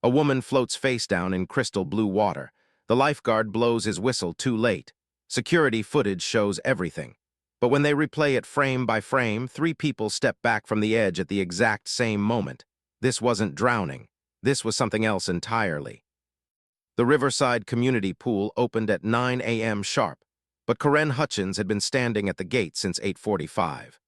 A woman floats face down in crystal blue water. The lifeguard blows his whistle too late. Security footage shows everything. But when they replay it frame by frame, 3 people step back from the edge at the exact same moment. This wasn't drowning. This was something else entirely. The Riverside Community Pool opened at 9 a.m. sharp, but Corinne Hutchins had been standing at the gate since 8:45.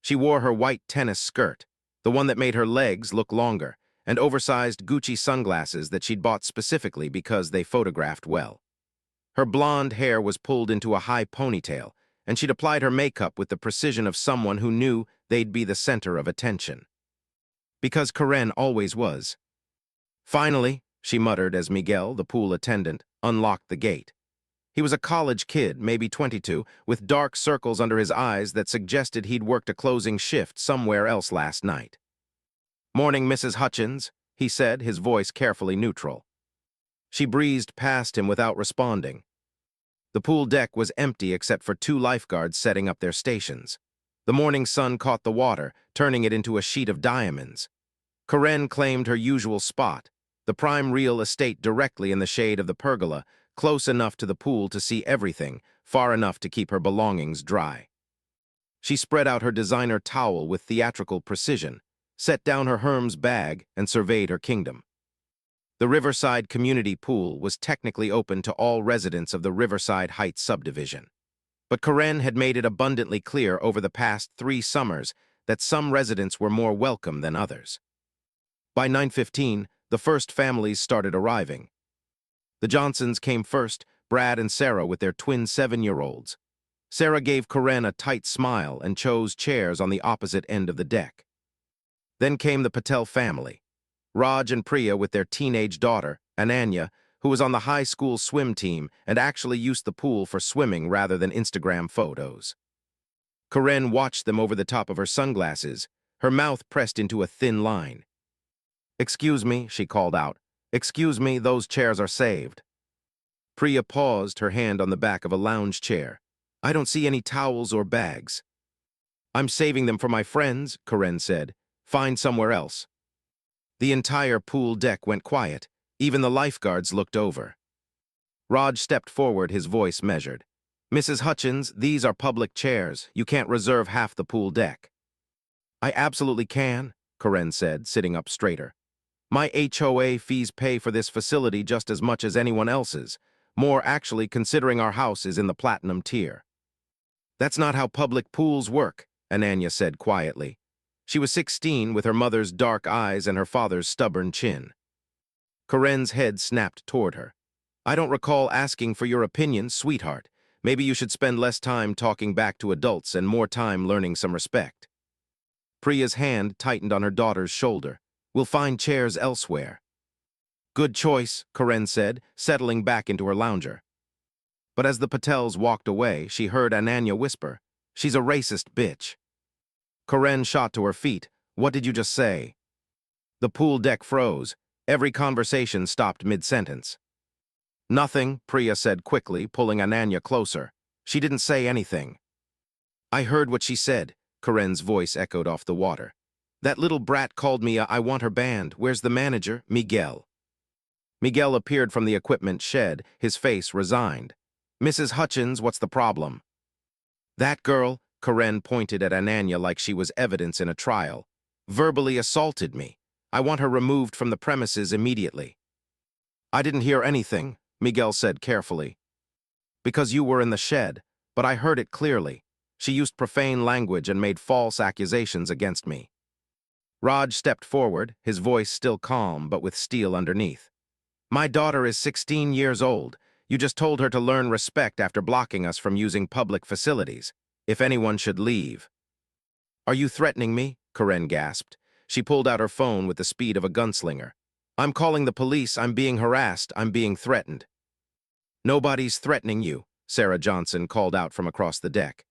She wore her white tennis skirt, the one that made her legs look longer, and oversized Gucci sunglasses that she'd bought specifically because they photographed well. Her blonde hair was pulled into a high ponytail, and she'd applied her makeup with the precision of someone who knew they'd be the center of attention. Because Corinne always was. "Finally," she muttered as Miguel, the pool attendant, unlocked the gate. He was a college kid, maybe 22, with dark circles under his eyes that suggested he'd worked a closing shift somewhere else last night. "Morning, Mrs. Hutchins," he said, his voice carefully neutral. She breezed past him without responding. The pool deck was empty except for 2 lifeguards setting up their stations. The morning sun caught the water, turning it into a sheet of diamonds. Corinne claimed her usual spot, the prime real estate directly in the shade of the pergola, close enough to the pool to see everything, far enough to keep her belongings dry. She spread out her designer towel with theatrical precision, set down her Hermes bag, and surveyed her kingdom. The Riverside Community Pool was technically open to all residents of the Riverside Heights subdivision. But Corinne had made it abundantly clear over the past 3 summers that some residents were more welcome than others. By 9:15, the first families started arriving. The Johnsons came first, Brad and Sarah with their twin 7-year-olds. Sarah gave Corinne a tight smile and chose chairs on the opposite end of the deck. Then came the Patel family, Raj and Priya with their teenage daughter, Ananya, who was on the high school swim team and actually used the pool for swimming rather than Instagram photos. Corinne watched them over the top of her sunglasses, her mouth pressed into a thin line. "Excuse me," she called out. "Excuse me, those chairs are saved." Priya paused, her hand on the back of a lounge chair. "I don't see any towels or bags." "I'm saving them for my friends," Corinne said. "Find somewhere else." The entire pool deck went quiet. Even the lifeguards looked over. Raj stepped forward, his voice measured. "Mrs. Hutchins, these are public chairs. You can't reserve half the pool deck." "I absolutely can," Corinne said, sitting up straighter. "My HOA fees pay for this facility just as much as anyone else's. More, actually, considering our house is in the platinum tier." "That's not how public pools work," Ananya said quietly. She was 16, with her mother's dark eyes and her father's stubborn chin. Corinne's head snapped toward her. "I don't recall asking for your opinion, sweetheart. Maybe you should spend less time talking back to adults and more time learning some respect." Priya's hand tightened on her daughter's shoulder. "We'll find chairs elsewhere." "Good choice," Corinne said, settling back into her lounger. But as the Patels walked away, she heard Ananya whisper, "She's a racist bitch." Corinne shot to her feet. "What did you just say?" The pool deck froze. Every conversation stopped mid-sentence. "Nothing," Priya said quickly, pulling Ananya closer. "She didn't say anything." "I heard what she said," Corinne's voice echoed off the water. "That little brat called me I want her banned. Where's the manager? Miguel." Miguel appeared from the equipment shed, his face resigned. "Mrs. Hutchins, what's the problem?" "That girl," Corinne pointed at Ananya like she was evidence in a trial, "verbally assaulted me. I want her removed from the premises immediately." "I didn't hear anything," Miguel said carefully. "Because you were in the shed, but I heard it clearly. She used profane language and made false accusations against me." Raj stepped forward, his voice still calm but with steel underneath. "My daughter is 16 years old. You just told her to learn respect after blocking us from using public facilities. If anyone should leave." "Are you threatening me?" Corinne gasped. She pulled out her phone with the speed of a gunslinger. "I'm calling the police. I'm being harassed. I'm being threatened." "Nobody's threatening you," Sarah Johnson called out from across the deck.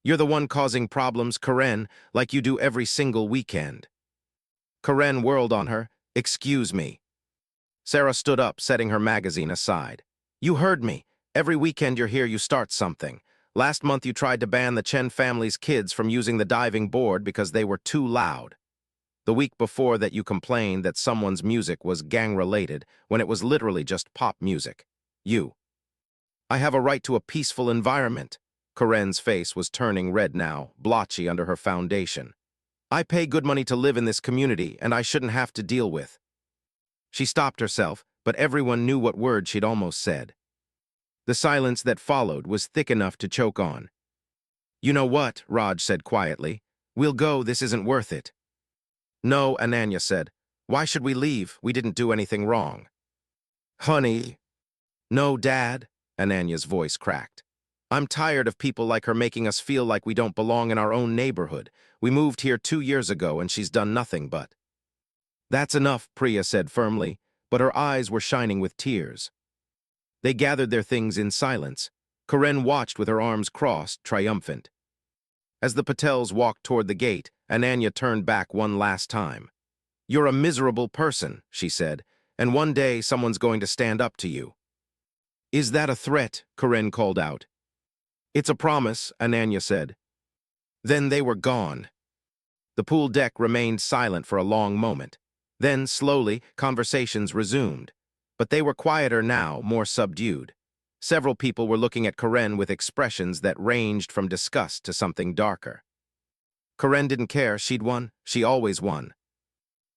"You're the one causing problems, Corinne, like you do every single weekend." Corinne whirled on her. "Excuse me." Sarah stood up, setting her magazine aside. "You heard me. Every weekend you're here, you start something. Last month you tried to ban the Chen family's kids from using the diving board because they were too loud." The week before that you complained that someone's music was gang-related when it was literally just pop music. I have a right to a peaceful environment. Corinne's face was turning red now, blotchy under her foundation. I pay good money to live in this community, and I shouldn't have to deal with. She stopped herself, but everyone knew what word she'd almost said. The silence that followed was thick enough to choke on. You know what, Raj said quietly. We'll go, this isn't worth it. No, Ananya said. Why should we leave? We didn't do anything wrong. Honey. No, Dad, Ananya's voice cracked. I'm tired of people like her making us feel like we don't belong in our own neighborhood. We moved here 2 years ago and she's done nothing but. That's enough, Priya said firmly, but her eyes were shining with tears. They gathered their things in silence. Corinne watched with her arms crossed, triumphant. As the Patels walked toward the gate, Ananya turned back one last time. You're a miserable person, she said, and one day someone's going to stand up to you. Is that a threat? Corinne called out. It's a promise, Ananya said. Then they were gone. The pool deck remained silent for a long moment. Then, slowly, conversations resumed. But they were quieter now, more subdued. Several people were looking at Corinne with expressions that ranged from disgust to something darker. Corinne didn't care, she'd won, she always won.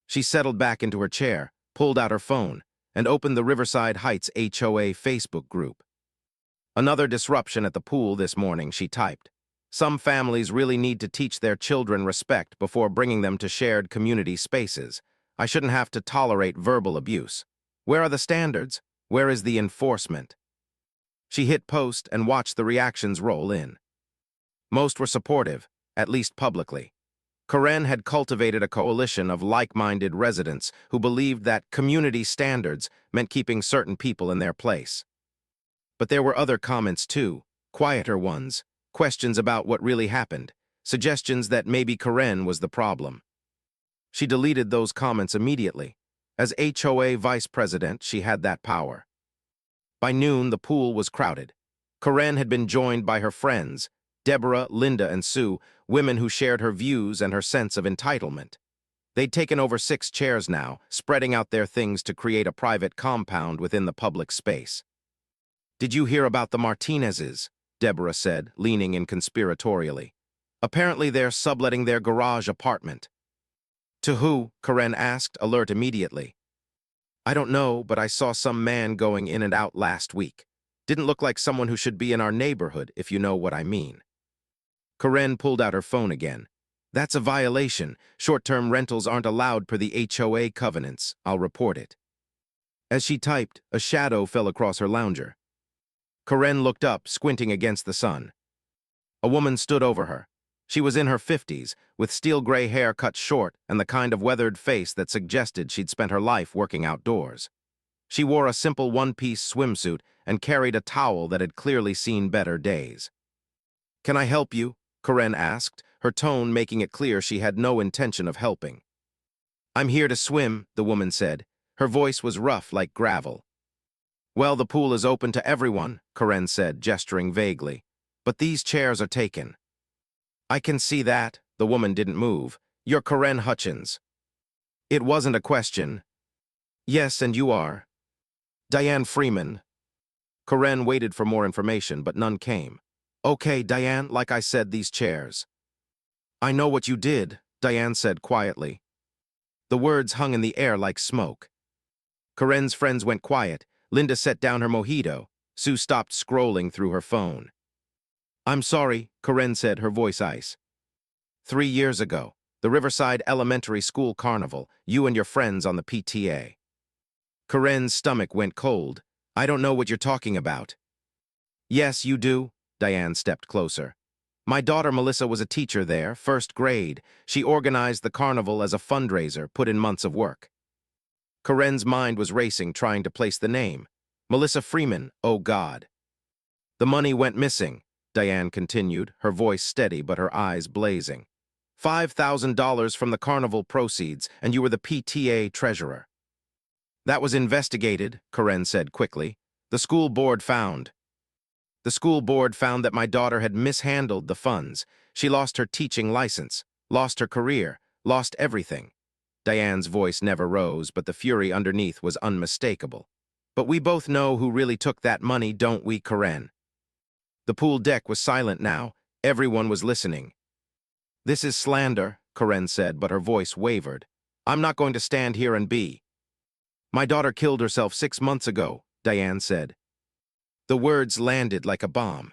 She settled back into her chair, pulled out her phone, and opened the Riverside Heights HOA Facebook group. Another disruption at the pool this morning, she typed. Some families really need to teach their children respect before bringing them to shared community spaces. I shouldn't have to tolerate verbal abuse. Where are the standards? Where is the enforcement? She hit post and watched the reactions roll in. Most were supportive, at least publicly. Corinne had cultivated a coalition of like-minded residents who believed that community standards meant keeping certain people in their place. But there were other comments too, quieter ones, questions about what really happened, suggestions that maybe Corinne was the problem. She deleted those comments immediately. As HOA vice president, she had that power. By noon, the pool was crowded. Corinne had been joined by her friends, Deborah, Linda, and Sue, women who shared her views and her sense of entitlement. They'd taken over 6 chairs now, spreading out their things to create a private compound within the public space. Did you hear about the Martinezes? Deborah said, leaning in conspiratorially. Apparently they're subletting their garage apartment. To who? Corinne asked, alert immediately. I don't know, but I saw some man going in and out last week. Didn't look like someone who should be in our neighborhood, if you know what I mean. Corinne pulled out her phone again. That's a violation. Short-term rentals aren't allowed per the HOA covenants. I'll report it. As she typed, a shadow fell across her lounger. Corinne looked up, squinting against the sun. A woman stood over her. She was in her 50s, with steel-gray hair cut short and the kind of weathered face that suggested she'd spent her life working outdoors. She wore a simple one-piece swimsuit and carried a towel that had clearly seen better days. Can I help you? Corinne asked, her tone making it clear she had no intention of helping. I'm here to swim, the woman said. Her voice was rough like gravel. Well, the pool is open to everyone, Corinne said, gesturing vaguely. But these chairs are taken. I can see that, the woman didn't move. You're Corinne Hutchins. It wasn't a question. Yes, and you are. Diane Freeman. Corinne waited for more information, but none came. Okay, Diane, like I said, these chairs. I know what you did, Diane said quietly. The words hung in the air like smoke. Corinne's friends went quiet. Linda set down her mojito. Sue stopped scrolling through her phone. I'm sorry, Corinne said, her voice ice. 3 years ago, the Riverside Elementary School Carnival, you and your friends on the PTA. Corinne's stomach went cold. I don't know what you're talking about. Yes, you do. Diane stepped closer. My daughter Melissa was a teacher there, 1st grade. She organized the carnival as a fundraiser, put in months of work. Corinne's mind was racing, trying to place the name. Melissa Freeman, oh God. The money went missing, Diane continued, her voice steady but her eyes blazing. $5,000 from the carnival proceeds, and you were the PTA treasurer. That was investigated, Corinne said quickly. The school board found that my daughter had mishandled the funds. She lost her teaching license, lost her career, lost everything. Diane's voice never rose, but the fury underneath was unmistakable. But we both know who really took that money, don't we, Karen? The pool deck was silent now. Everyone was listening. This is slander, Karen said, but her voice wavered. I'm not going to stand here and be. My daughter killed herself 6 months ago, Diane said. The words landed like a bomb.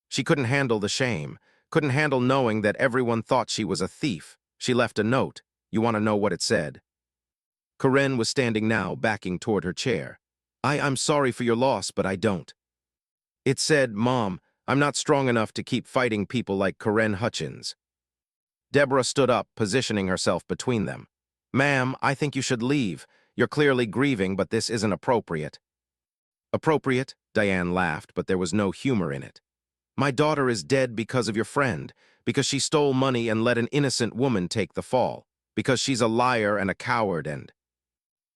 She couldn't handle the shame, couldn't handle knowing that everyone thought she was a thief. She left a note. You want to know what it said? Karen was standing now, backing toward her chair. I'm sorry for your loss, but I don't. It said, Mom, I'm not strong enough to keep fighting people like Karen Hutchins. Deborah stood up, positioning herself between them. Ma'am, I think you should leave. You're clearly grieving, but this isn't appropriate. Appropriate? Diane laughed, but there was no humor in it. My daughter is dead because of your friend, because she stole money and let an innocent woman take the fall, because she's a liar and a coward and...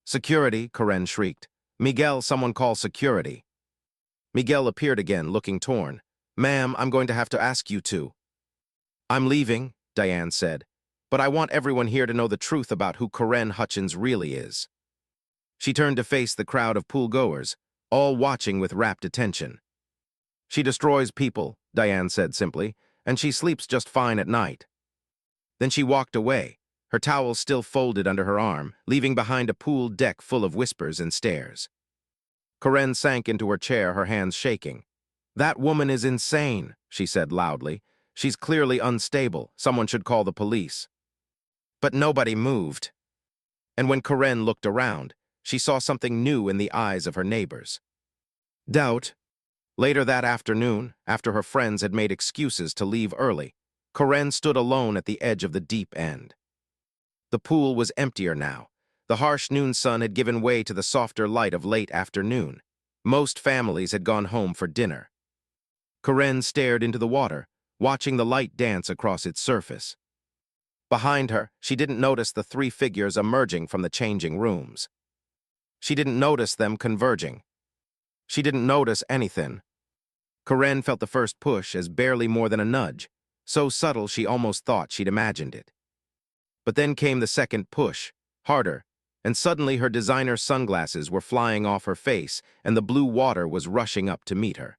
Security, Karen shrieked. Miguel, someone call security. Miguel appeared again, looking torn. Ma'am, I'm going to have to ask you to. I'm leaving, Diane said, but I want everyone here to know the truth about who Karen Hutchins really is. She turned to face the crowd of pool-goers, all watching with rapt attention. She destroys people, Diane said simply, and she sleeps just fine at night. Then she walked away, her towel still folded under her arm, leaving behind a pool deck full of whispers and stares. Karen sank into her chair, her hands shaking. That woman is insane, she said loudly. She's clearly unstable. Someone should call the police. But nobody moved. And when Karen looked around, she saw something new in the eyes of her neighbors. Doubt. Later that afternoon, after her friends had made excuses to leave early, Karen stood alone at the edge of the deep end. The pool was emptier now. The harsh noon sun had given way to the softer light of late afternoon. Most families had gone home for dinner. Karen stared into the water, watching the light dance across its surface. Behind her, she didn't notice the 3 figures emerging from the changing rooms. She didn't notice them converging. She didn't notice anything. Karen felt the first push as barely more than a nudge, so subtle she almost thought she'd imagined it. But then came the second push, harder, and suddenly her designer sunglasses were flying off her face and the blue water was rushing up to meet her.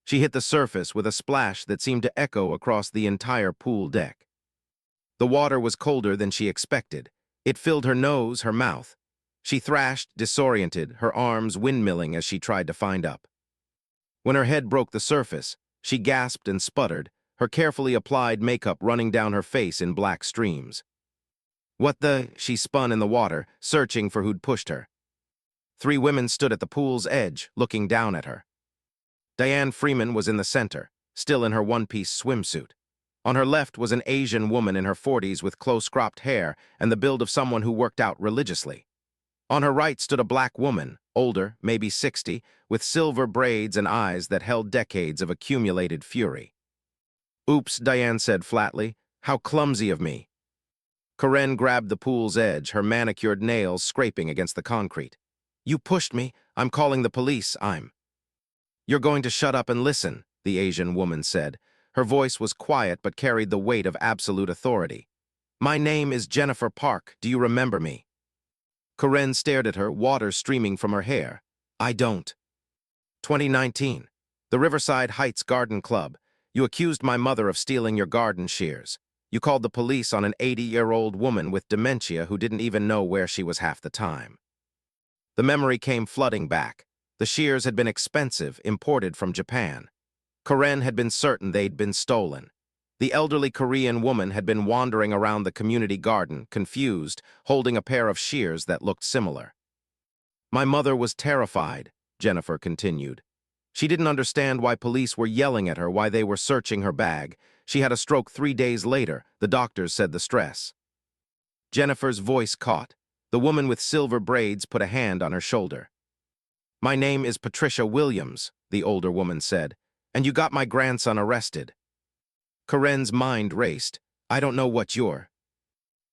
She hit the surface with a splash that seemed to echo across the entire pool deck. The water was colder than she expected. It filled her nose, her mouth. She thrashed, disoriented, her arms windmilling as she tried to find up. When her head broke the surface, she gasped and sputtered, her carefully applied makeup running down her face in black streams. What the? She spun in the water, searching for who'd pushed her. 3 women stood at the pool's edge, looking down at her. Diane Freeman was in the center, still in her one-piece swimsuit. On her left was an Asian woman in her 40s with close-cropped hair and the build of someone who worked out religiously. On her right stood a black woman, older, maybe 60, with silver braids and eyes that held decades of accumulated fury. Oops, Diane said flatly. How clumsy of me. Karen grabbed the pool's edge, her manicured nails scraping against the concrete. You pushed me. I'm calling the police. You're going to shut up and listen, the Asian woman said. Her voice was quiet but carried the weight of absolute authority. My name is Jennifer Park. Do you remember me? Karen stared at her, water streaming from her hair. I don't. 2019. The Riverside Heights Garden Club. You accused my mother of stealing your garden shears. You called the police on an 80-year-old woman with dementia who didn't even know where she was half the time. The memory came flooding back. The shears had been expensive, imported from Japan. Karen had been certain they'd been stolen. The elderly Korean woman had been wandering around the community garden, confused, holding a pair of shears that looked similar. My mother was terrified, Jennifer continued. She didn't understand why police were yelling at her, why they were searching her bag. She had a stroke 3 days later, the doctors said the stress. Jennifer's voice caught. The woman with silver braids put a hand on her shoulder. My name is Patricia Williams, the older woman said, and you got my grandson arrested. Karen's mind raced. I don't know what you're.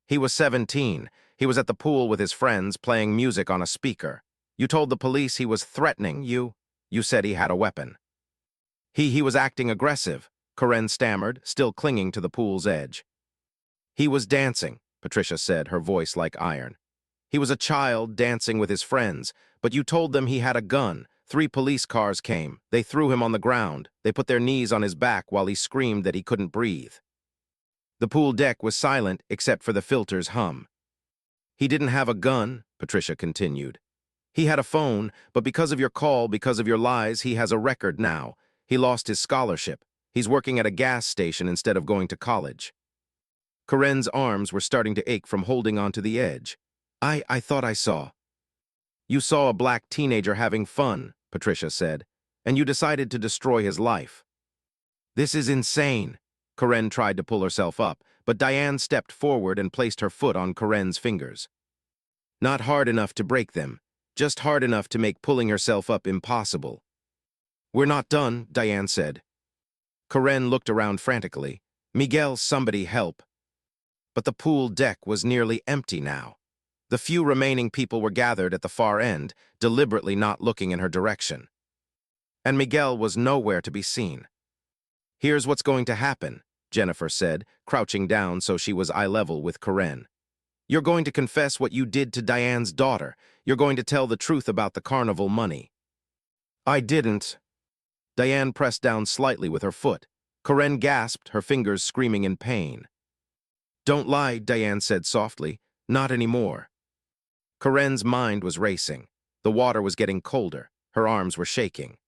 He was 17. He was at the pool with his friends playing music on a speaker. You told the police he was threatening you. You said he had a weapon. He was acting aggressive, Karen stammered, still clinging to the pool's edge. He was dancing. Patricia said, her voice like iron. He was a child dancing with his friends, but you told them he had a gun. 3 police cars came. They threw him on the ground. They put their knees on his back while he screamed that he couldn't breathe. The pool deck was silent except for the filter's hum. He didn't have a gun, Patricia continued. He had a phone, but because of your call, because of your lies, he has a record now. He lost his scholarship. He's working at a gas station instead of going to college. Corinne's arms were starting to ache from holding onto the edge. I thought I saw. You saw a black teenager having fun, Patricia said, and you decided to destroy his life. This is insane. Corinne tried to pull herself up, but Diane stepped forward and placed her foot on Corinne's fingers. Not hard enough to break them, just hard enough to make pulling herself up impossible. We're not done, Diane said. Corinne looked around frantically. Miguel, somebody help. But the pool deck was nearly empty now. The few remaining people were gathered at the far end, deliberately not looking in her direction. And Miguel was nowhere to be seen. Here's what's going to happen, Jennifer said, crouching down so she was eye level with Corinne. You're going to confess what you did to Diane's daughter. You're going to tell the truth about the carnival money. I didn't. Diane pressed down slightly with her foot. Corinne gasped, her fingers screaming in pain. Don't lie, Diane said softly. Not anymore. Corinne's mind was racing. The water was getting colder. Her arms were shaking.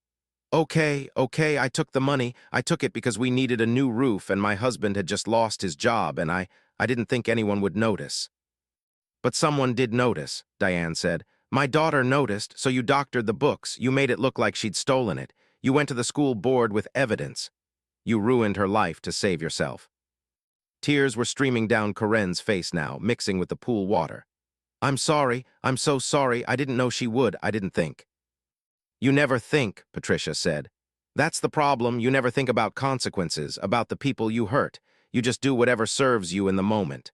Okay, I took the money. I took it because we needed a new roof and my husband had just lost his job and I didn't think anyone would notice. But someone did notice, Diane said. My daughter noticed, so you doctored the books. You made it look like she'd stolen it. You went to the school board with evidence. You ruined her life to save yourself. Tears were streaming down Corinne's face now, mixing with the pool water. I'm sorry. I'm so sorry. I didn't know she would. I didn't think. You never think, Patricia said. That's the problem. You never think about consequences, about the people you hurt. You just do whatever serves you in the moment.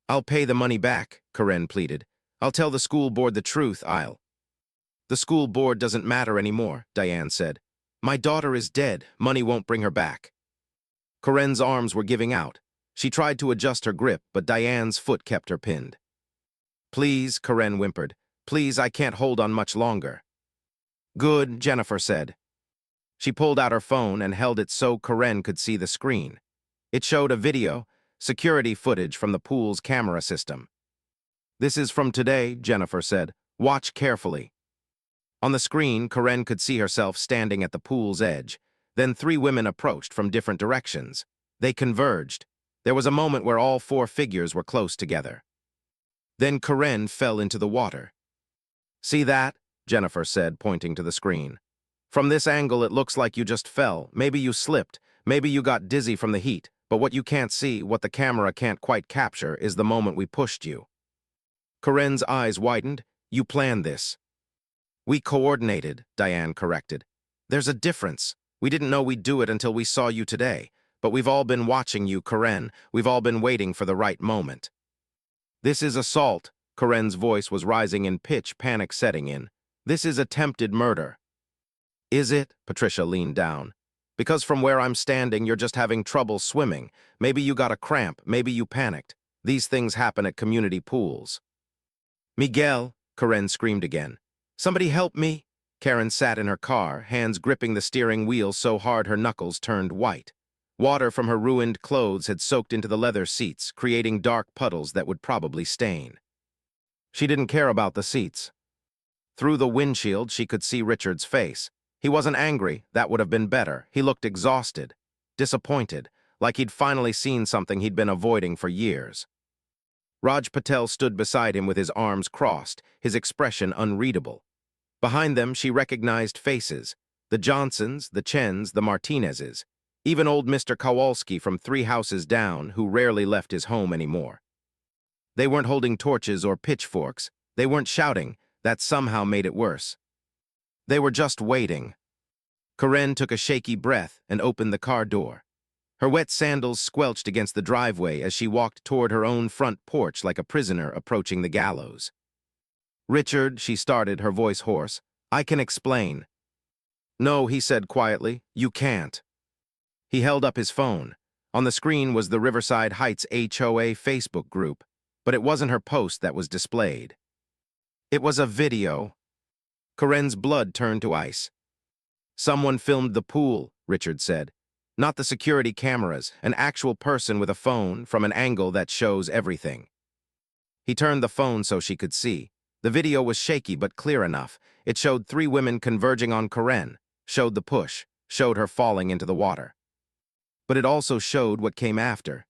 I'll pay the money back, Corinne pleaded. I'll tell the school board the truth. The school board doesn't matter anymore, Diane said. My daughter is dead. Money won't bring her back. Corinne's arms were giving out. She tried to adjust her grip, but Diane's foot kept her pinned. Please, Corinne whimpered. Please, I can't hold on much longer. Good, Jennifer said. She pulled out her phone and held it so Corinne could see the screen. It showed a video, security footage from the pool's camera system. This is from today, Jennifer said. Watch carefully. On the screen, Corinne could see herself standing at the pool's edge. Then 3 women approached from different directions. They converged. There was a moment where all 4 figures were close together. Then Corinne fell into the water. See that? Jennifer said, pointing to the screen. From this angle, it looks like you just fell. Maybe you slipped. Maybe you got dizzy from the heat. But what you can't see, what the camera can't quite capture, is the moment we pushed you. Corinne's eyes widened. You planned this. We coordinated, Diane corrected. There's a difference. We didn't know we'd do it until we saw you today. But we've all been watching you, Corinne. We've all been waiting for the right moment. This is assault. Corinne's voice was rising in pitch, panic setting in. This is attempted murder. Is it? Patricia leaned down. Because from where I'm standing, you're just having trouble swimming. Maybe you got a cramp. Maybe you panicked. These things happen at community pools. Miguel, Corinne screamed again. Somebody help me. Karen sat in her car, hands gripping the steering wheel so hard her knuckles turned white. Water from her ruined clothes had soaked into the leather seats, creating dark puddles that would probably stain. She didn't care about the seats. Through the windshield, she could see Richard's face. He wasn't angry, that would have been better. He looked exhausted, disappointed, like he'd finally seen something he'd been avoiding for years. Raj Patel stood beside him with his arms crossed, his expression unreadable. Behind them, she recognized faces. The Johnsons, the Chens, the Martinezes. Even old Mr. Kowalski from 3 houses down, who rarely left his home anymore. They weren't holding torches or pitchforks. They weren't shouting. That somehow made it worse. They were just waiting. Corinne took a shaky breath and opened the car door. Her wet sandals squelched against the driveway as she walked toward her own front porch like a prisoner approaching the gallows. Richard, she started, her voice hoarse. I can explain. No, he said quietly. You can't. He held up his phone. On the screen was the Riverside Heights HOA Facebook group. But it wasn't her post that was displayed. It was a video. Corinne's blood turned to ice. Someone filmed the pool, Richard said. Not the security cameras, an actual person with a phone from an angle that shows everything. He turned the phone so she could see. The video was shaky but clear enough. It showed 3 women converging on Corinne, showed the push, showed her falling into the water. But it also showed what came after.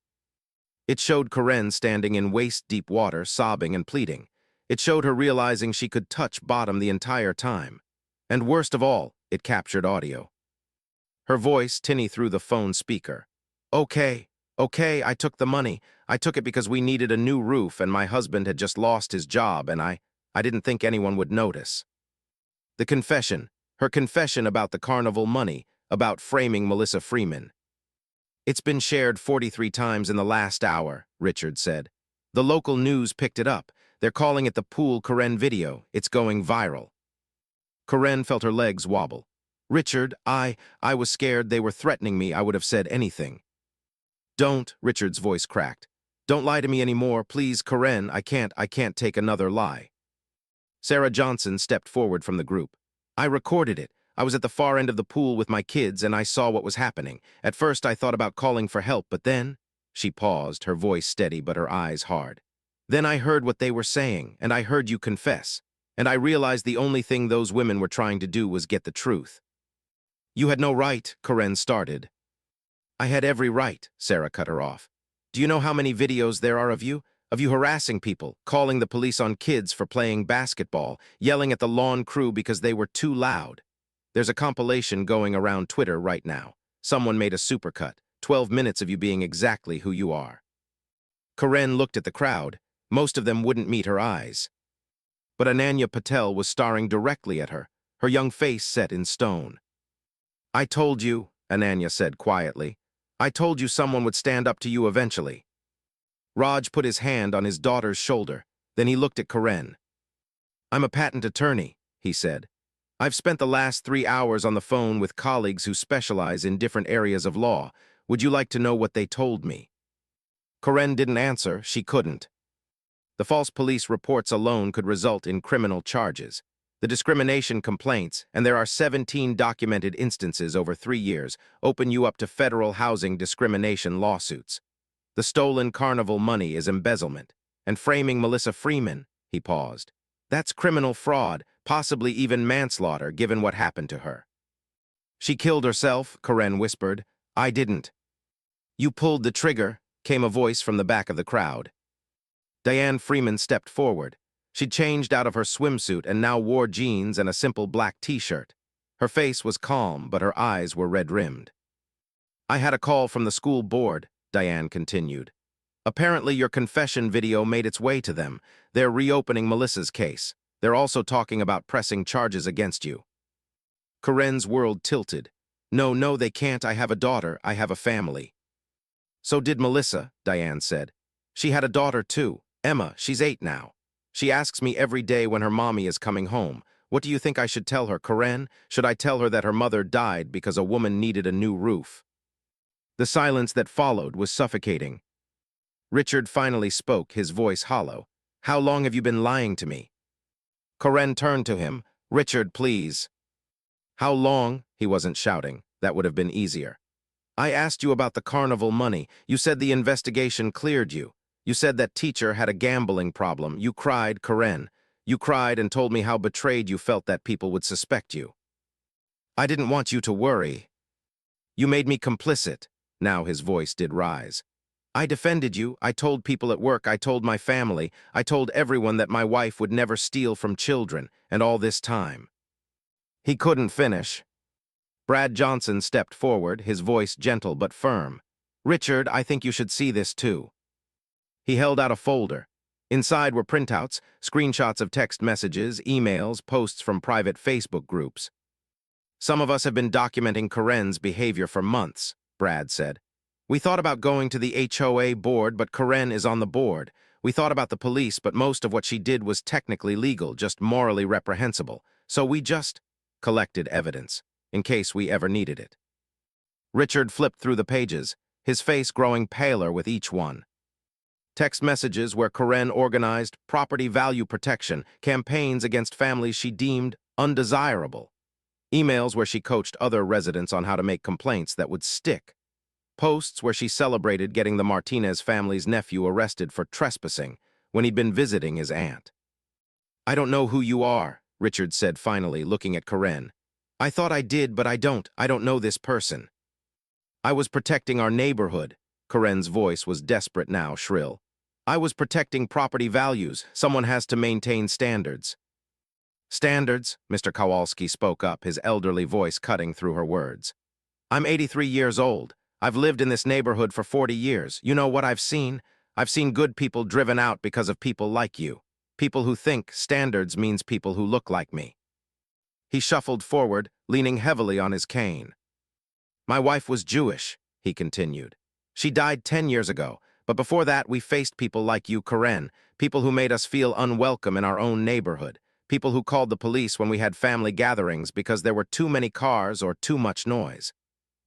It showed Corinne standing in waist-deep water, sobbing and pleading. It showed her realizing she could touch bottom the entire time. And worst of all, it captured audio. Her voice tinny through the phone speaker. Okay, I took the money. I took it because we needed a new roof and my husband had just lost his job and I didn't think anyone would notice. The confession, her confession about the carnival money, about framing Melissa Freeman. It's been shared 43 times in the last hour, Richard said. The local news picked it up. They're calling it the Pool Corinne video. It's going viral. Corinne felt her legs wobble. Richard, I was scared. They were threatening me. I would have said anything. Don't, Richard's voice cracked. Don't lie to me anymore, please, Corinne. I can't take another lie. Sarah Johnson stepped forward from the group. I recorded it. I was at the far end of the pool with my kids and I saw what was happening. At first I thought about calling for help, but then... She paused, her voice steady but her eyes hard. Then I heard what they were saying, and I heard you confess. And I realized the only thing those women were trying to do was get the truth. You had no right, Corinne started. I had every right, Sarah cut her off. Do you know how many videos there are of you? Of you harassing people, calling the police on kids for playing basketball, yelling at the lawn crew because they were too loud. There's a compilation going around Twitter right now. Someone made a supercut, 12 minutes of you being exactly who you are. Corinne looked at the crowd. Most of them wouldn't meet her eyes. But Ananya Patel was staring directly at her, her young face set in stone. I told you, Ananya said quietly. I told you someone would stand up to you eventually. Raj put his hand on his daughter's shoulder. Then he looked at Corinne. I'm a patent attorney, he said. I've spent the last 3 hours on the phone with colleagues who specialize in different areas of law. Would you like to know what they told me? Corinne didn't answer. She couldn't. The false police reports alone could result in criminal charges. The discrimination complaints, and there are 17 documented instances over 3 years, open you up to federal housing discrimination lawsuits. The stolen carnival money is embezzlement. And framing Melissa Freeman, he paused. That's criminal fraud, possibly even manslaughter, given what happened to her. She killed herself, Corinne whispered. I didn't. You pulled the trigger, came a voice from the back of the crowd. Diane Freeman stepped forward. She'd changed out of her swimsuit and now wore jeans and a simple black t-shirt. Her face was calm, but her eyes were red-rimmed. I had a call from the school board, Diane continued. Apparently your confession video made its way to them. They're reopening Melissa's case. They're also talking about pressing charges against you. Corinne's world tilted. No, they can't. I have a daughter. I have a family. So did Melissa, Diane said. She had a daughter too. Emma, she's 8 now. She asks me every day when her mommy is coming home. What do you think I should tell her, Corinne? Should I tell her that her mother died because a woman needed a new roof? The silence that followed was suffocating. Richard finally spoke, his voice hollow. How long have you been lying to me? Corinne turned to him. Richard, please. How long? He wasn't shouting. That would have been easier. I asked you about the carnival money. You said the investigation cleared you. You said that teacher had a gambling problem. You cried, Corinne. You cried and told me how betrayed you felt that people would suspect you. I didn't want you to worry. You made me complicit. Now his voice did rise. I defended you. I told people at work. I told my family. I told everyone that my wife would never steal from children, and all this time. He couldn't finish. Brad Johnson stepped forward, his voice gentle but firm. Richard, I think you should see this too. He held out a folder. Inside were printouts, screenshots of text messages, emails, posts from private Facebook groups. Some of us have been documenting Corinne's behavior for months, Brad said. We thought about going to the HOA board, but Corinne is on the board. We thought about the police, but most of what she did was technically legal, just morally reprehensible. So we just collected evidence, in case we ever needed it. Richard flipped through the pages, his face growing paler with each one. Text messages where Karen organized property value protection, campaigns against families she deemed undesirable. Emails where she coached other residents on how to make complaints that would stick. Posts where she celebrated getting the Martinez family's nephew arrested for trespassing when he'd been visiting his aunt. "I don't know who you are," Richard said finally, looking at Karen. "I thought I did, but I don't. I don't know this person." "I was protecting our neighborhood." Karen's voice was desperate now, shrill. "I was protecting property values. Someone has to maintain standards." "Standards?" Mr. Kowalski spoke up, his elderly voice cutting through her words. "I'm 83 years old. I've lived in this neighborhood for 40 years. You know what I've seen? I've seen good people driven out because of people like you. People who think standards means people who look like me." He shuffled forward, leaning heavily on his cane. "My wife was Jewish," he continued. "She died 10 years ago, but before that we faced people like you, Karen, people who made us feel unwelcome in our own neighborhood, people who called the police when we had family gatherings because there were too many cars or too much noise.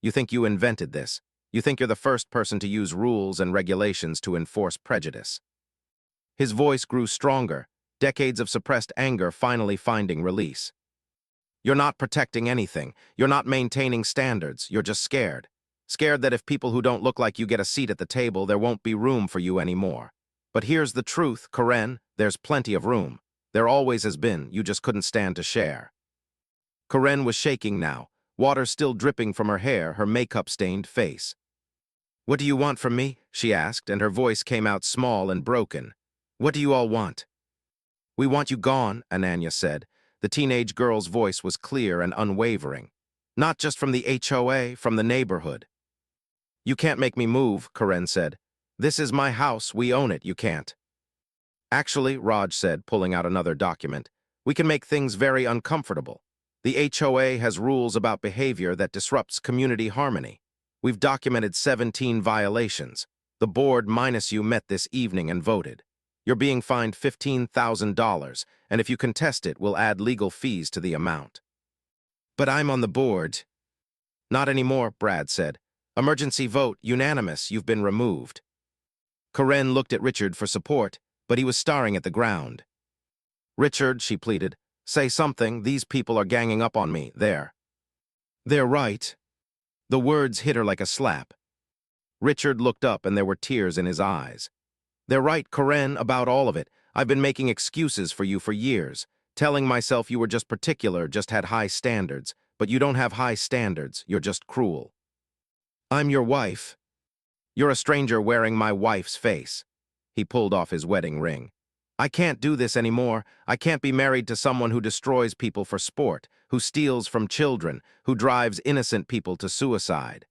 You think you invented this. You think you're the first person to use rules and regulations to enforce prejudice." His voice grew stronger, decades of suppressed anger finally finding release. "You're not protecting anything. You're not maintaining standards. You're just scared. Scared that if people who don't look like you get a seat at the table, there won't be room for you anymore. But here's the truth, Karen, there's plenty of room. There always has been, you just couldn't stand to share." Karen was shaking now, water still dripping from her hair, her makeup-stained face. "What do you want from me?" she asked, and her voice came out small and broken. "What do you all want?" "We want you gone," Ananya said. The teenage girl's voice was clear and unwavering. "Not just from the HOA, from the neighborhood." "You can't make me move," Karen said. "This is my house, we own it, you can't." "Actually," Raj said, pulling out another document, "we can make things very uncomfortable. The HOA has rules about behavior that disrupts community harmony. We've documented 17 violations. The board minus you met this evening and voted. You're being fined $15,000, and if you contest it, we'll add legal fees to the amount." "But I'm on the board." "Not anymore," Brad said. "Emergency vote, unanimous, you've been removed." Karen looked at Richard for support, but he was staring at the ground. "Richard," she pleaded, "say something. These people are ganging up on me, there." "They're right." The words hit her like a slap. Richard looked up and there were tears in his eyes. "They're right, Karen, about all of it. I've been making excuses for you for years, telling myself you were just particular, just had high standards. But you don't have high standards, you're just cruel. I'm your wife. You're a stranger wearing my wife's face." He pulled off his wedding ring. "I can't do this anymore. I can't be married to someone who destroys people for sport, who steals from children, who drives innocent people to suicide."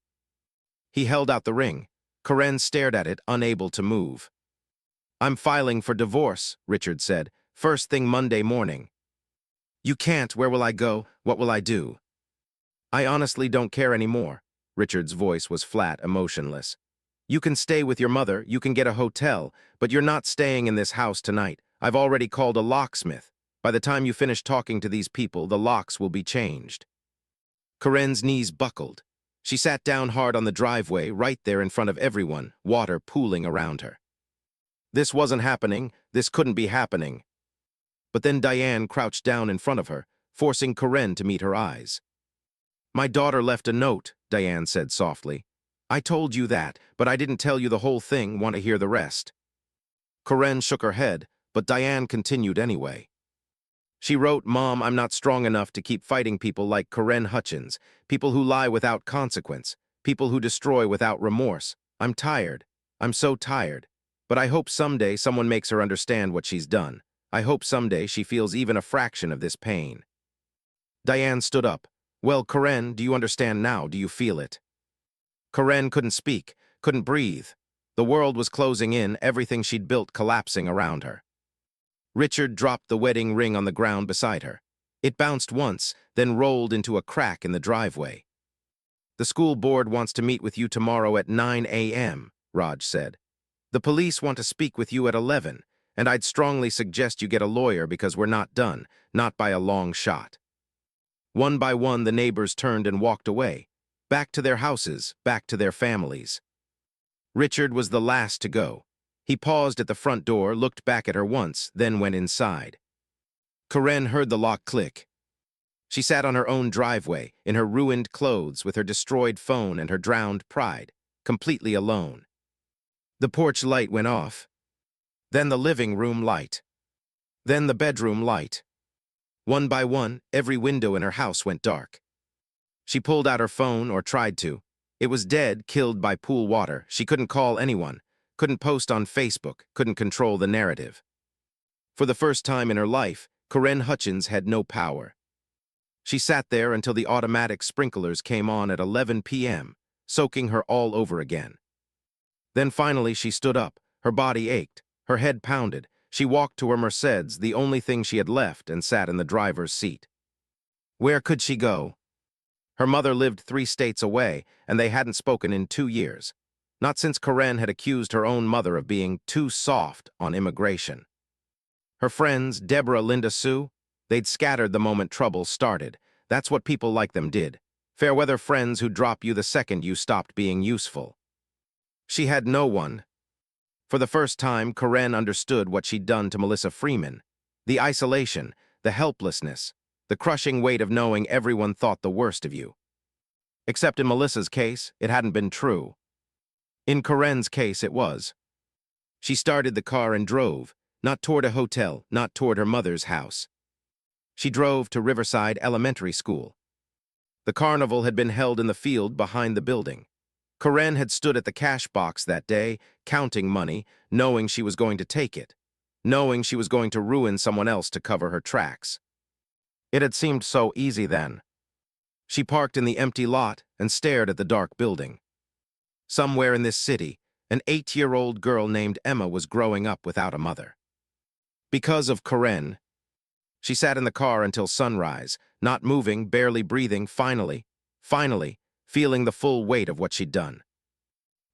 He held out the ring. Karen stared at it, unable to move. "I'm filing for divorce," Richard said, "first thing Monday morning." "You can't. Where will I go? What will I do?" "I honestly don't care anymore." Richard's voice was flat, emotionless. "You can stay with your mother, you can get a hotel, but you're not staying in this house tonight. I've already called a locksmith. By the time you finish talking to these people, the locks will be changed." Karen's knees buckled. She sat down hard on the driveway, right there in front of everyone, water pooling around her. This wasn't happening. This couldn't be happening. But then Diane crouched down in front of her, forcing Karen to meet her eyes. "My daughter left a note," Diane said softly. "I told you that, but I didn't tell you the whole thing. Want to hear the rest?" Karen shook her head, but Diane continued anyway. She wrote, "Mom, I'm not strong enough to keep fighting people like Karen Hutchins, people who lie without consequence, people who destroy without remorse. I'm tired. I'm so tired. But I hope someday someone makes her understand what she's done. I hope someday she feels even a fraction of this pain." Diane stood up. "Well, Karen, do you understand now? Do you feel it?" Karen couldn't speak, couldn't breathe. The world was closing in, everything she'd built collapsing around her. Richard dropped the wedding ring on the ground beside her. It bounced once, then rolled into a crack in the driveway. "The school board wants to meet with you tomorrow at 9 a.m., Raj said. "The police want to speak with you at 11, and I'd strongly suggest you get a lawyer because we're not done, not by a long shot." One by one, the neighbors turned and walked away, back to their houses, back to their families. Richard was the last to go. He paused at the front door, looked back at her once, then went inside. Karen heard the lock click. She sat on her own driveway, in her ruined clothes, with her destroyed phone and her drowned pride, completely alone. The porch light went off. Then the living room light. Then the bedroom light. One by one, every window in her house went dark. She pulled out her phone, or tried to. It was dead, killed by pool water. She couldn't call anyone, couldn't post on Facebook, couldn't control the narrative. For the first time in her life, Karen Hutchins had no power. She sat there until the automatic sprinklers came on at 11 p.m., soaking her all over again. Then finally she stood up. Her body ached, her head pounded. She walked to her Mercedes, the only thing she had left, and sat in the driver's seat. Where could she go? Her mother lived 3 states away, and they hadn't spoken in 2 years. Not since Karen had accused her own mother of being too soft on immigration. Her friends, Deborah, Linda, Sue, they'd scattered the moment trouble started. That's what people like them did. Fair-weather friends who drop you the second you stopped being useful. She had no one. For the first time, Karen understood what she'd done to Melissa Freeman. The isolation, the helplessness, the crushing weight of knowing everyone thought the worst of you. Except in Melissa's case, it hadn't been true. In Karen's case, it was. She started the car and drove, not toward a hotel, not toward her mother's house. She drove to Riverside Elementary School. The carnival had been held in the field behind the building. Karen had stood at the cash box that day, counting money, knowing she was going to take it, knowing she was going to ruin someone else to cover her tracks. It had seemed so easy then. She parked in the empty lot and stared at the dark building. Somewhere in this city, an 8-year-old girl named Emma was growing up without a mother. Because of Karen, she sat in the car until sunrise, not moving, barely breathing, finally, feeling the full weight of what she'd done.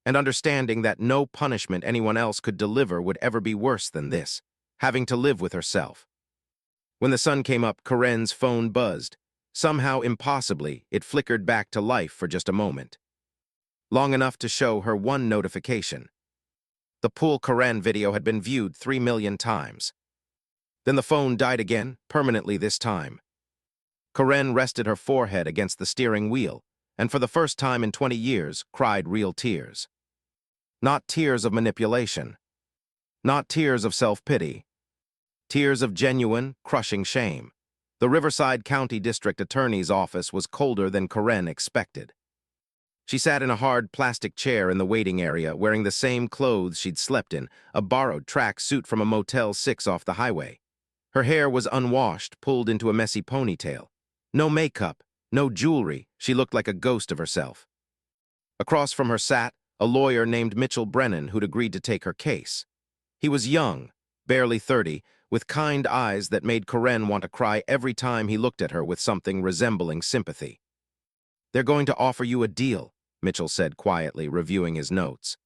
And understanding that no punishment anyone else could deliver would ever be worse than this, having to live with herself. When the sun came up, Karen's phone buzzed. Somehow, impossibly, it flickered back to life for just a moment. Long enough to show her one notification. The pool Karen video had been viewed 3 million times. Then the phone died again, permanently this time. Karen rested her forehead against the steering wheel, and for the first time in 20 years, cried real tears. Not tears of manipulation. Not tears of self-pity. Tears of genuine, crushing shame. The Riverside County District Attorney's office was colder than Karen expected. She sat in a hard plastic chair in the waiting area, wearing the same clothes she'd slept in, a borrowed track suit from a Motel 6 off the highway. Her hair was unwashed, pulled into a messy ponytail. No makeup, no jewelry, she looked like a ghost of herself. Across from her sat a lawyer named Mitchell Brennan who'd agreed to take her case. He was young, barely 30, with kind eyes that made Karen want to cry every time he looked at her with something resembling sympathy. "They're going to offer you a deal," Mitchell said quietly, reviewing his notes.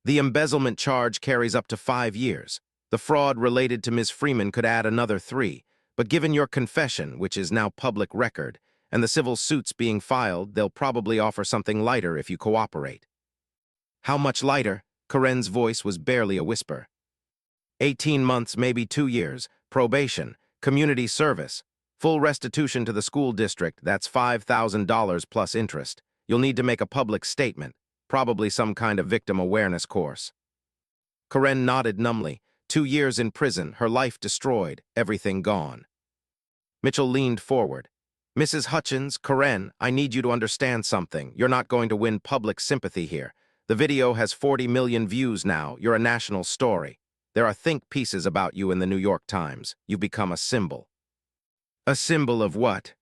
"The embezzlement charge carries up to 5 years. The fraud related to Ms. Freeman could add another 3, but given your confession, which is now public record, and the civil suits being filed, they'll probably offer something lighter if you cooperate." "How much lighter?" Karen's voice was barely a whisper. 18 months, maybe 2 years, probation, community service, full restitution to the school district, that's $5,000 plus interest. You'll need to make a public statement, probably some kind of victim awareness course. Karen nodded numbly. 2 years in prison, her life destroyed, everything gone. Mitchell leaned forward. "Mrs. Hutchins, Karen, I need you to understand something. You're not going to win public sympathy here. The video has 40 million views now. You're a national story. There are think pieces about you in the New York Times. You've become a symbol." "A symbol of what?"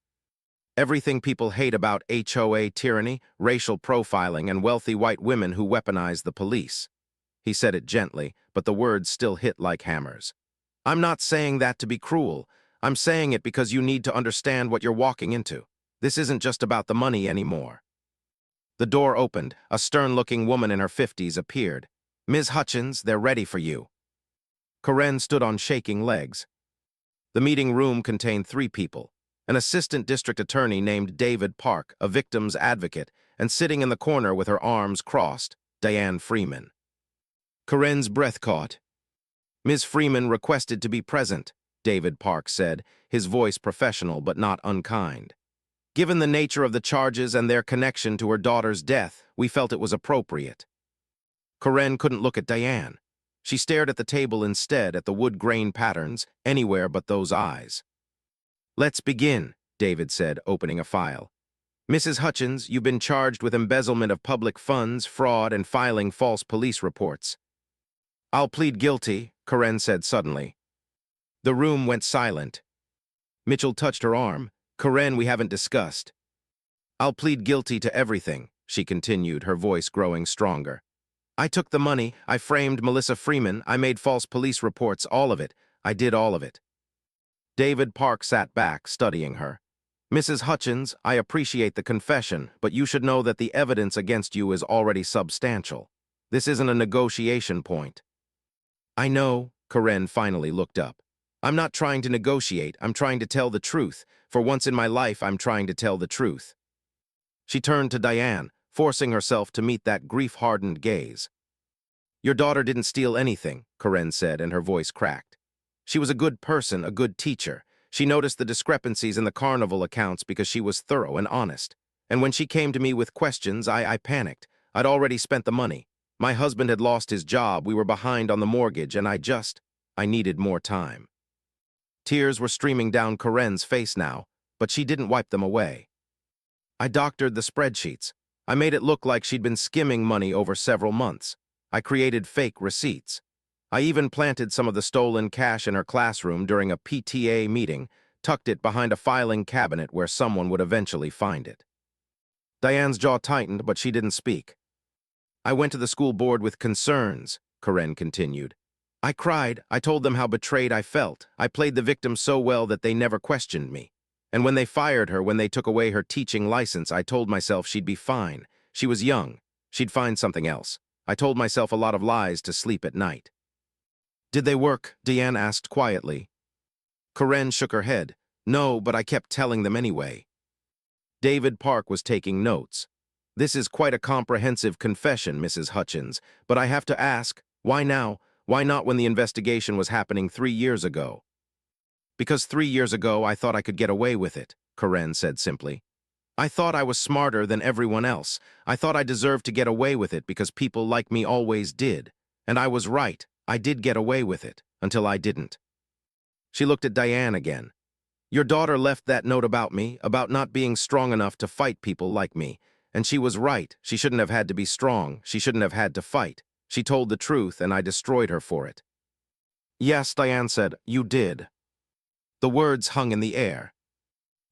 "Everything people hate about HOA tyranny, racial profiling, and wealthy white women who weaponize the police." He said it gently, but the words still hit like hammers. "I'm not saying that to be cruel. I'm saying it because you need to understand what you're walking into. This isn't just about the money anymore." The door opened. A stern-looking woman in her 50s appeared. "Ms. Hutchins, they're ready for you." Karen stood on shaking legs. The meeting room contained 3 people. An assistant district attorney named David Park, a victim's advocate, and sitting in the corner with her arms crossed, Diane Freeman. Corinne's breath caught. Ms. Freeman requested to be present, David Park said, his voice professional but not unkind. Given the nature of the charges and their connection to her daughter's death, we felt it was appropriate. Corinne couldn't look at Diane. She stared at the table instead, at the wood grain patterns, anywhere but those eyes. "Let's begin," David said, opening a file. "Mrs. Hutchins, you've been charged with embezzlement of public funds, fraud, and filing false police reports." "I'll plead guilty," Corinne said suddenly. The room went silent. Mitchell touched her arm. "Corinne, we haven't discussed." "I'll plead guilty to everything," she continued, her voice growing stronger. "I took the money, I framed Melissa Freeman, I made false police reports, all of it. I did all of it." David Park sat back, studying her. "Mrs. Hutchins, I appreciate the confession, but you should know that the evidence against you is already substantial. This isn't a negotiation point." "I know," Corinne finally looked up. "I'm not trying to negotiate, I'm trying to tell the truth. For once in my life, I'm trying to tell the truth." She turned to Diane, forcing herself to meet that grief-hardened gaze. "Your daughter didn't steal anything," Corinne said, and her voice cracked. "She was a good person, a good teacher. She noticed the discrepancies in the carnival accounts because she was thorough and honest. And when she came to me with questions, I panicked. I'd already spent the money. My husband had lost his job, we were behind on the mortgage, and I needed more time." Tears were streaming down Corinne's face now, but she didn't wipe them away. "I doctored the spreadsheets. I made it look like she'd been skimming money over several months. I created fake receipts. I even planted some of the stolen cash in her classroom during a PTA meeting, tucked it behind a filing cabinet where someone would eventually find it." Diane's jaw tightened, but she didn't speak. "I went to the school board with concerns," Corinne continued. "I cried, I told them how betrayed I felt. I played the victim so well that they never questioned me. And when they fired her, when they took away her teaching license, I told myself she'd be fine. She was young. She'd find something else. I told myself a lot of lies to sleep at night." "Did they work?" Diane asked quietly. Corinne shook her head. "No, but I kept telling them anyway." David Park was taking notes. "This is quite a comprehensive confession, Mrs. Hutchins, but I have to ask, why now? Why not when the investigation was happening 3 years ago?" "Because 3 years ago I thought I could get away with it," Corinne said simply. "I thought I was smarter than everyone else. I thought I deserved to get away with it because people like me always did. And I was right. I did get away with it, until I didn't." She looked at Diane again. "Your daughter left that note about me, about not being strong enough to fight people like me. And she was right. She shouldn't have had to be strong. She shouldn't have had to fight. She told the truth, and I destroyed her for it." "Yes," Diane said, "you did." The words hung in the air.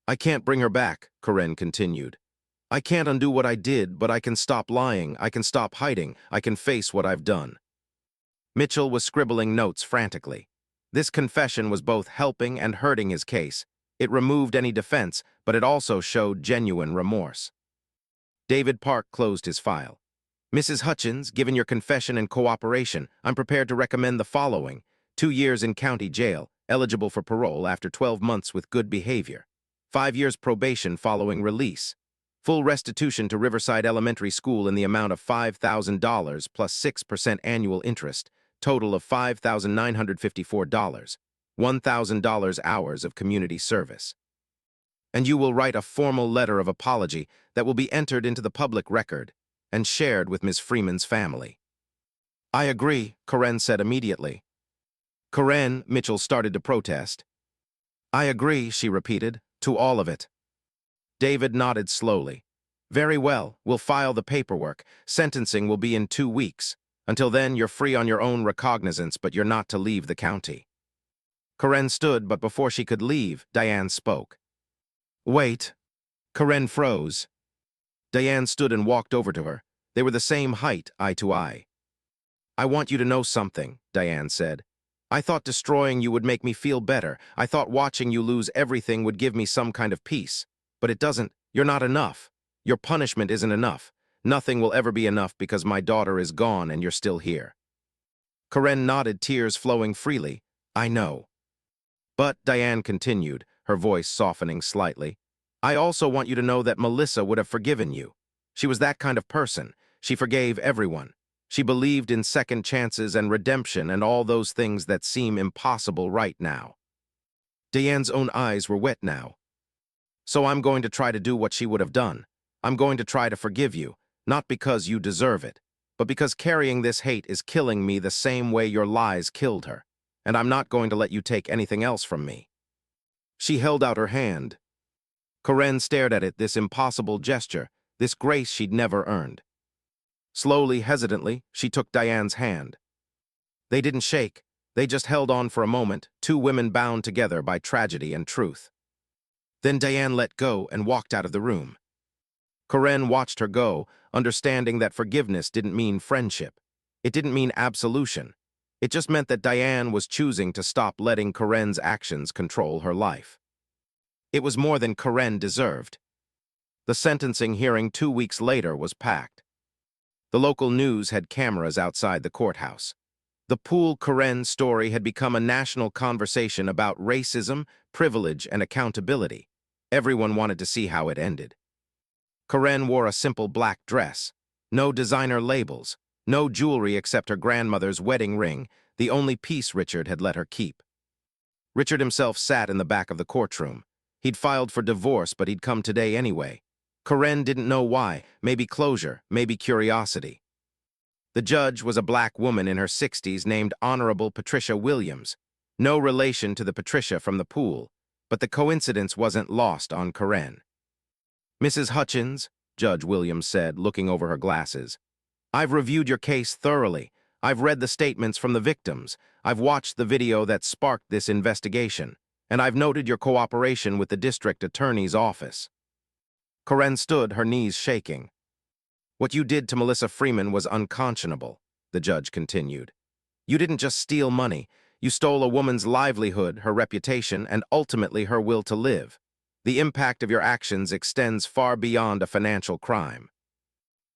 "I can't bring her back," Corinne continued. "I can't undo what I did, but I can stop lying, I can stop hiding, I can face what I've done." Mitchell was scribbling notes frantically. This confession was both helping and hurting his case. It removed any defense, but it also showed genuine remorse. David Park closed his file. "Mrs. Hutchins, given your confession and cooperation, I'm prepared to recommend the following: 2 years in county jail, eligible for parole after 12 months with good behavior. 5 years probation following release. Full restitution to Riverside Elementary School in the amount of $5,000 plus 6% annual interest, total of $5,954, $1,000 hours of community service. And you will write a formal letter of apology that will be entered into the public record and shared with Ms. Freeman's family." "I agree," Corinne said immediately. "Corinne," Mitchell started to protest. "I agree," she repeated, "to all of it." David nodded slowly. "Very well, we'll file the paperwork. Sentencing will be in 2 weeks. Until then, you're free on your own recognizance, but you're not to leave the county." Corinne stood, but before she could leave, Diane spoke. "Wait." Corinne froze. Diane stood and walked over to her. They were the same height, eye to eye. "I want you to know something," Diane said. "I thought destroying you would make me feel better. I thought watching you lose everything would give me some kind of peace. But it doesn't. You're not enough. Your punishment isn't enough. Nothing will ever be enough because my daughter is gone and you're still here." Corinne nodded, tears flowing freely. "I know." "But," Diane continued, her voice softening slightly, "I also want you to know that Melissa would have forgiven you. She was that kind of person. She forgave everyone. She believed in second chances and redemption and all those things that seem impossible right now. Diane's own eyes were wet now. So I'm going to try to do what she would have done. I'm going to try to forgive you, not because you deserve it, but because carrying this hate is killing me the same way your lies killed her, and I'm not going to let you take anything else from me. She held out her hand. Corinne stared at it, this impossible gesture, this grace she'd never earned. Slowly, hesitantly, she took Diane's hand. They didn't shake, they just held on for a moment, two women bound together by tragedy and truth. Then Diane let go and walked out of the room. Corinne watched her go, understanding that forgiveness didn't mean friendship. It didn't mean absolution. It just meant that Diane was choosing to stop letting Corinne's actions control her life. It was more than Corinne deserved. The sentencing hearing 2 weeks later was packed. The local news had cameras outside the courthouse. The Poole Corinne story had become a national conversation about racism, privilege, and accountability. Everyone wanted to see how it ended. Corinne wore a simple black dress, no designer labels, no jewelry except her grandmother's wedding ring, the only piece Richard had let her keep. Richard himself sat in the back of the courtroom. He'd filed for divorce, but he'd come today anyway. Corinne didn't know why, maybe closure, maybe curiosity. The judge was a black woman in her 60s named Honorable Patricia Williams, no relation to the Patricia from the Poole, but the coincidence wasn't lost on Corinne. "Mrs. Hutchins," Judge Williams said, looking over her glasses, "I've reviewed your case thoroughly. I've read the statements from the victims. I've watched the video that sparked this investigation, and I've noted your cooperation with the district attorney's office." Corinne stood, her knees shaking. "What you did to Melissa Freeman was unconscionable," the judge continued. "You didn't just steal money. You stole a woman's livelihood, her reputation, and ultimately her will to live. The impact of your actions extends far beyond a financial crime."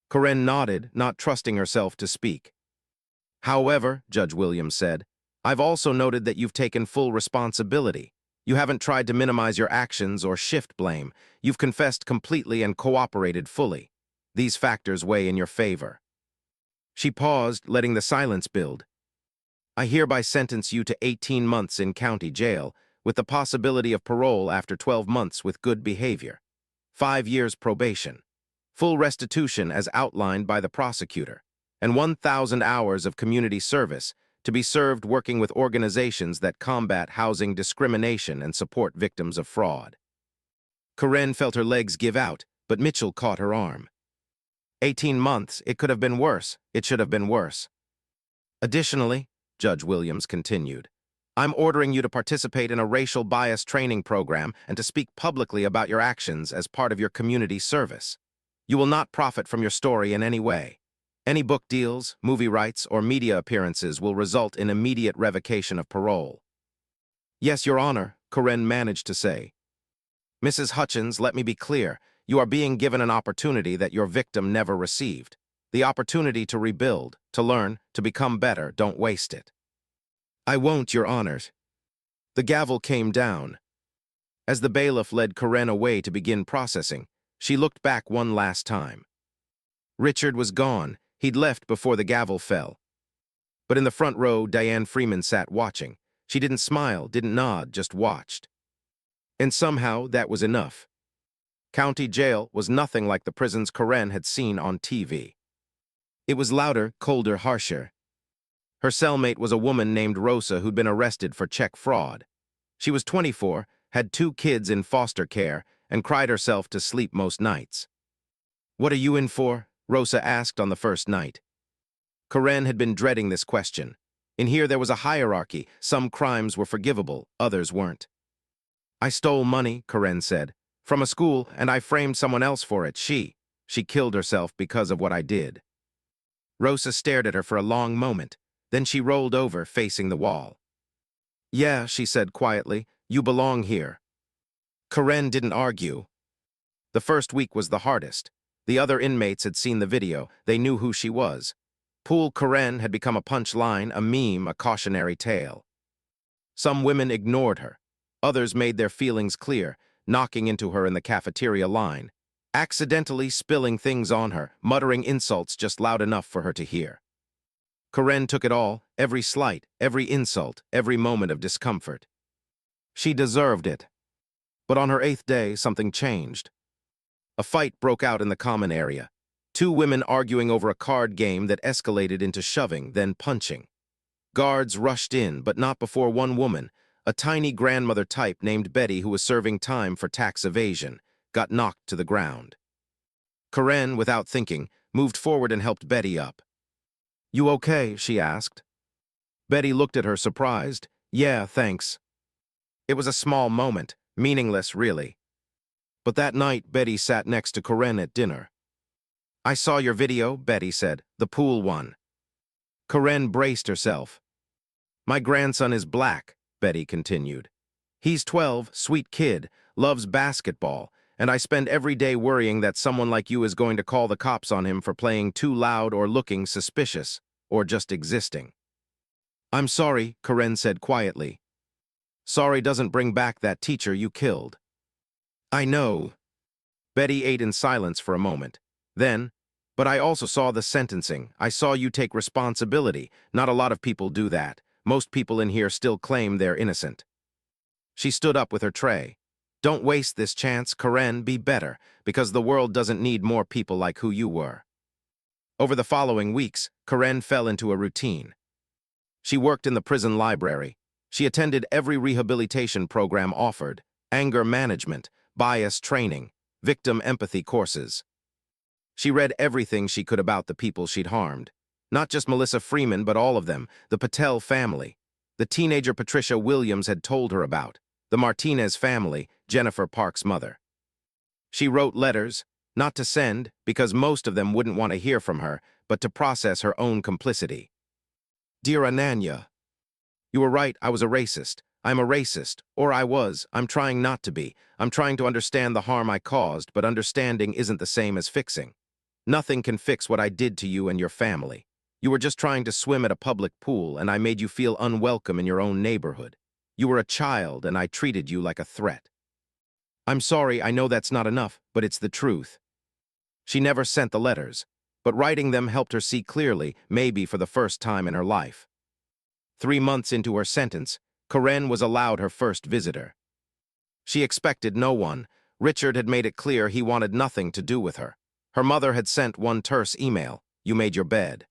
Corinne nodded, not trusting herself to speak. "However," Judge Williams said, "I've also noted that you've taken full responsibility. You haven't tried to minimize your actions or shift blame. You've confessed completely and cooperated fully. These factors weigh in your favor." She paused, letting the silence build. "I hereby sentence you to 18 months in county jail, with the possibility of parole after 12 months with good behavior. 5 years probation. Full restitution as outlined by the prosecutor, and 1,000 hours of community service to be served working with organizations that combat housing discrimination and support victims of fraud." Corinne felt her legs give out, but Mitchell caught her arm. 18 months, it could have been worse. It should have been worse. "Additionally," Judge Williams continued, "I'm ordering you to participate in a racial bias training program and to speak publicly about your actions as part of your community service. You will not profit from your story in any way. Any book deals, movie rights, or media appearances will result in immediate revocation of parole." "Yes, Your Honor," Corinne managed to say. "Mrs. Hutchins, let me be clear. You are being given an opportunity that your victim never received. The opportunity to rebuild, to learn, to become better. Don't waste it." "I won't, Your Honors." The gavel came down. As the bailiff led Corinne away to begin processing, she looked back one last time. Richard was gone. He'd left before the gavel fell. But in the front row, Diane Freeman sat watching. She didn't smile, didn't nod, just watched. And somehow that was enough. County jail was nothing like the prisons Corinne had seen on TV. It was louder, colder, harsher. Her cellmate was a woman named Rosa who'd been arrested for check fraud. She was 24, had 2 kids in foster care, and cried herself to sleep most nights. "What are you in for?" Rosa asked on the first night. Corinne had been dreading this question. In here there was a hierarchy. Some crimes were forgivable, others weren't. "I stole money," Corinne said, "from a school, and I framed someone else for it. She killed herself because of what I did." Rosa stared at her for a long moment. Then she rolled over, facing the wall. "Yeah," she said quietly, "you belong here." Corinne didn't argue. The first week was the hardest. The other inmates had seen the video. They knew who she was. Poole Corinne had become a punchline, a meme, a cautionary tale. Some women ignored her. Others made their feelings clear, knocking into her in the cafeteria line, accidentally spilling things on her, muttering insults just loud enough for her to hear. Karen took it all, every slight, every insult, every moment of discomfort. She deserved it. But on her 8th day, something changed. A fight broke out in the common area. Two women arguing over a card game that escalated into shoving, then punching. Guards rushed in, but not before one woman, a tiny grandmother type named Betty who was serving time for tax evasion, got knocked to the ground. Karen, without thinking, moved forward and helped Betty up. "You okay?" she asked. Betty looked at her surprised. "Yeah, thanks." It was a small moment, meaningless really. But that night, Betty sat next to Karen at dinner. "I saw your video," Betty said, "the pool one." Karen braced herself. "My grandson is black," Betty continued. "He's 12, sweet kid, loves basketball, and I spend every day worrying that someone like you is going to call the cops on him for playing too loud or looking suspicious, or just existing." "I'm sorry," Karen said quietly. "Sorry doesn't bring back that teacher you killed." "I know." Betty ate in silence for a moment. Then, "But I also saw the sentencing. I saw you take responsibility. Not a lot of people do that. Most people in here still claim they're innocent." She stood up with her tray. "Don't waste this chance, Karen, be better, because the world doesn't need more people like who you were." Over the following weeks, Karen fell into a routine. She worked in the prison library. She attended every rehabilitation program offered, anger management, bias training, victim empathy courses. She read everything she could about the people she'd harmed. Not just Melissa Freeman, but all of them, the Patel family. The teenager Patricia Williams had told her about, the Martinez family, Jennifer Park's mother. She wrote letters, not to send, because most of them wouldn't want to hear from her, but to process her own complicity. "Dear Ananya, you were right, I was a racist. I'm a racist, or I was. I'm trying not to be. I'm trying to understand the harm I caused, but understanding isn't the same as fixing. Nothing can fix what I did to you and your family. You were just trying to swim at a public pool, and I made you feel unwelcome in your own neighborhood. You were a child, and I treated you like a threat. I'm sorry, I know that's not enough, but it's the truth." She never sent the letters, but writing them helped her see clearly, maybe for the first time in her life. 3 months into her sentence, Karen was allowed her first visitor. She expected no one. Richard had made it clear he wanted nothing to do with her. Her mother had sent one terse email, "You made your bed."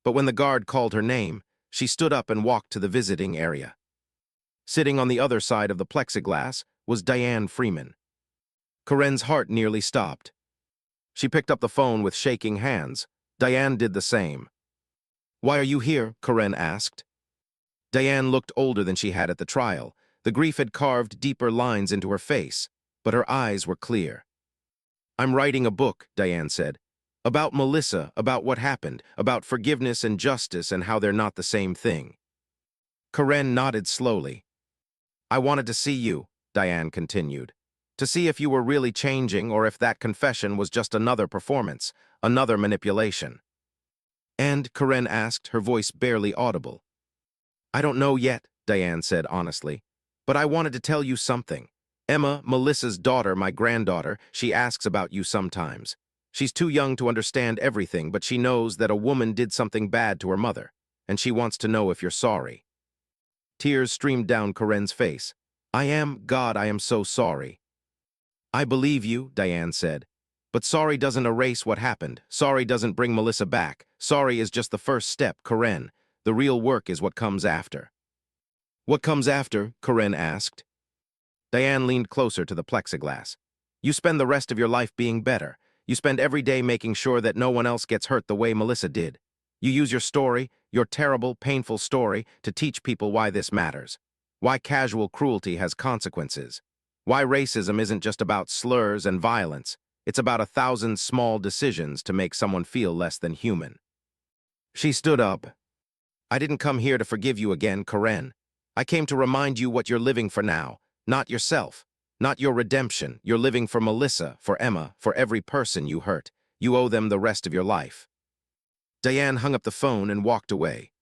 But when the guard called her name, she stood up and walked to the visiting area. Sitting on the other side of the plexiglass was Diane Freeman. Karen's heart nearly stopped. She picked up the phone with shaking hands. Diane did the same. "Why are you here?" Karen asked. Diane looked older than she had at the trial. The grief had carved deeper lines into her face, but her eyes were clear. "I'm writing a book," Diane said, "about Melissa, about what happened, about forgiveness and justice and how they're not the same thing." Karen nodded slowly. "I wanted to see you," Diane continued, "to see if you were really changing or if that confession was just another performance, another manipulation." "And?" Karen asked, her voice barely audible. "I don't know yet," Diane said honestly, "but I wanted to tell you something. Emma, Melissa's daughter, my granddaughter, she asks about you sometimes. She's too young to understand everything, but she knows that a woman did something bad to her mother, and she wants to know if you're sorry." Tears streamed down Karen's face. God, I am so sorry." "I believe you," Diane said. "But sorry doesn't erase what happened. Sorry doesn't bring Melissa back. Sorry is just the first step, Karen. The real work is what comes after." "What comes after?" Karen asked. Diane leaned closer to the plexiglass. "You spend the rest of your life being better. You spend every day making sure that no one else gets hurt the way Melissa did. You use your story, your terrible, painful story, to teach people why this matters. Why casual cruelty has consequences. Why racism isn't just about slurs and violence. It's about 1,000 small decisions to make someone feel less than human." She stood up. "I didn't come here to forgive you again, Karen. I came to remind you what you're living for now. Not yourself. Not your redemption. You're living for Melissa, for Emma, for every person you hurt. You owe them the rest of your life." Diane hung up the phone and walked away.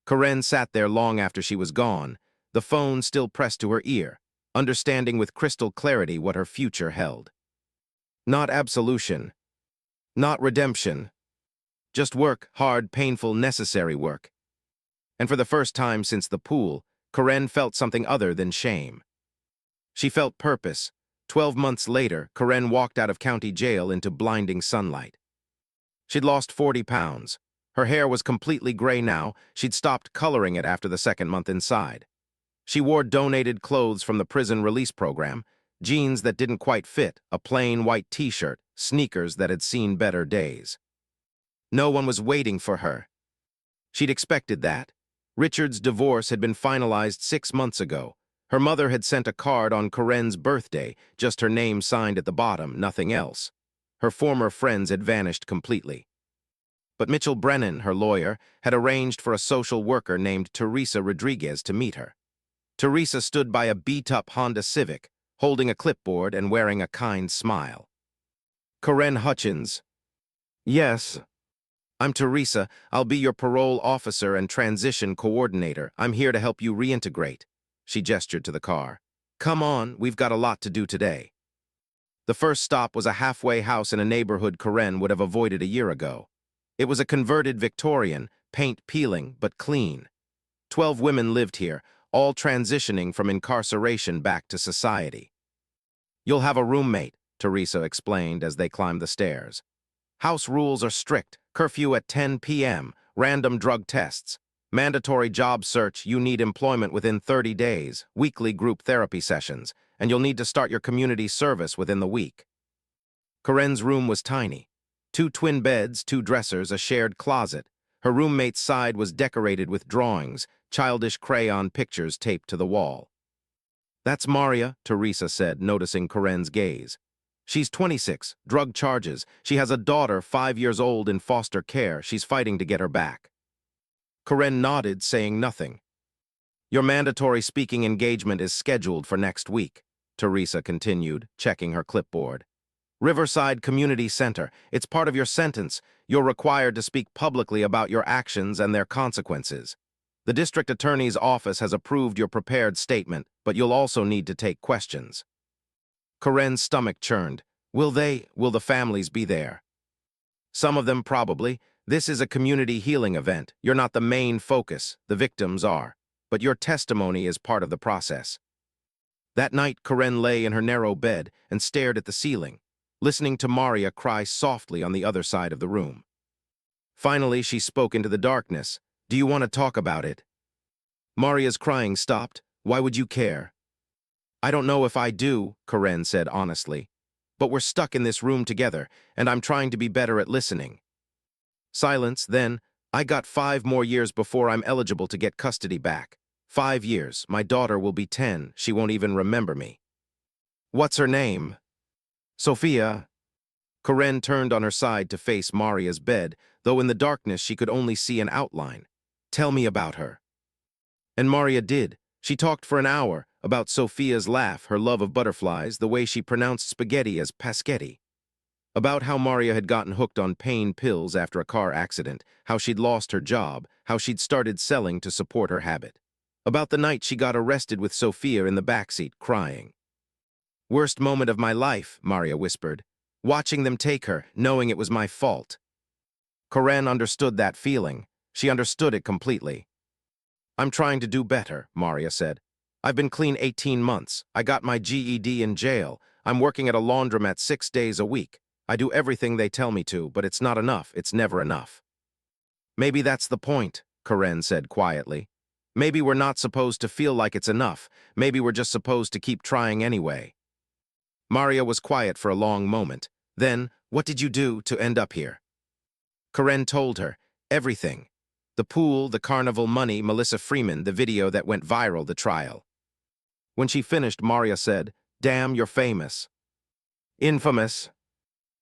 Karen sat there long after she was gone, the phone still pressed to her ear, understanding with crystal clarity what her future held. Not absolution. Not redemption. Just work, hard, painful, necessary work. And for the first time since the pool, Karen felt something other than shame. She felt purpose. 12 months later, Karen walked out of county jail into blinding sunlight. She'd lost 40 pounds. Her hair was completely gray now. She'd stopped coloring it after the second month inside. She wore donated clothes from the prison release program, jeans that didn't quite fit, a plain white t-shirt, sneakers that had seen better days. No one was waiting for her. She'd expected that. Richard's divorce had been finalized 6 months ago. Her mother had sent a card on Karen's birthday, just her name signed at the bottom, nothing else. Her former friends had vanished completely. But Mitchell Brennan, her lawyer, had arranged for a social worker named Teresa Rodriguez to meet her. Teresa stood by a beat-up Honda Civic, holding a clipboard and wearing a kind smile. Karen Hutchins. Yes. I'm Teresa. I'll be your parole officer and transition coordinator. I'm here to help you reintegrate. She gestured to the car. Come on, we've got a lot to do today. The first stop was a halfway house in a neighborhood Karen would have avoided a year ago. It was a converted Victorian, paint peeling, but clean. 12 women lived here, all transitioning from incarceration back to society. You'll have a roommate, Teresa explained as they climbed the stairs. House rules are strict, curfew at 10 p.m., random drug tests, mandatory job search, you need employment within 30 days, weekly group therapy sessions, and you'll need to start your community service within the week. Karen's room was tiny. 2 twin beds, 2 dressers, a shared closet. Her roommate's side was decorated with drawings, childish crayon pictures taped to the wall. That's Maria, Teresa said, noticing Karen's gaze. She's 26, drug charges. She has a daughter 5 years old in foster care. She's fighting to get her back. Karen nodded, saying nothing. Your mandatory speaking engagement is scheduled for next week, Teresa continued, checking her clipboard. Riverside Community Center. It's part of your sentence. You're required to speak publicly about your actions and their consequences. The district attorney's office has approved your prepared statement, but you'll also need to take questions. Karen's stomach churned. Will the families be there? Some of them probably. This is a community healing event. You're not the main focus, the victims are. But your testimony is part of the process. That night, Karen lay in her narrow bed and stared at the ceiling, listening to Maria cry softly on the other side of the room. Finally, she spoke into the darkness. Do you want to talk about it? Maria's crying stopped. Why would you care? I don't know if I do, Karen said honestly. But we're stuck in this room together, and I'm trying to be better at listening. Silence, then. I got 5 more years before I'm eligible to get custody back. 5 years. My daughter will be 10. She won't even remember me. What's her name? Sophia. Karen turned on her side to face Maria's bed, though in the darkness she could only see an outline. Tell me about her. And Maria did. She talked for an hour about Sophia's laugh, her love of butterflies, the way she pronounced spaghetti as paschetti. About how Maria had gotten hooked on pain pills after a car accident, how she'd lost her job, how she'd started selling to support her habit. About the night she got arrested with Sophia in the backseat, crying. Worst moment of my life, Maria whispered. Watching them take her, knowing it was my fault. Karen understood that feeling. She understood it completely. I'm trying to do better, Maria said. I've been clean 18 months. I got my GED in jail. I'm working at a laundromat 6 days a week. I do everything they tell me to, but it's not enough. It's never enough. Maybe that's the point, Karen said quietly. Maybe we're not supposed to feel like it's enough. Maybe we're just supposed to keep trying anyway. Maria was quiet for a long moment. Then, what did you do to end up here? Karen told her, everything. The pool, the carnival, money, Melissa Freeman, the video that went viral, the trial. When she finished, Maria said, Damn, you're famous. Infamous.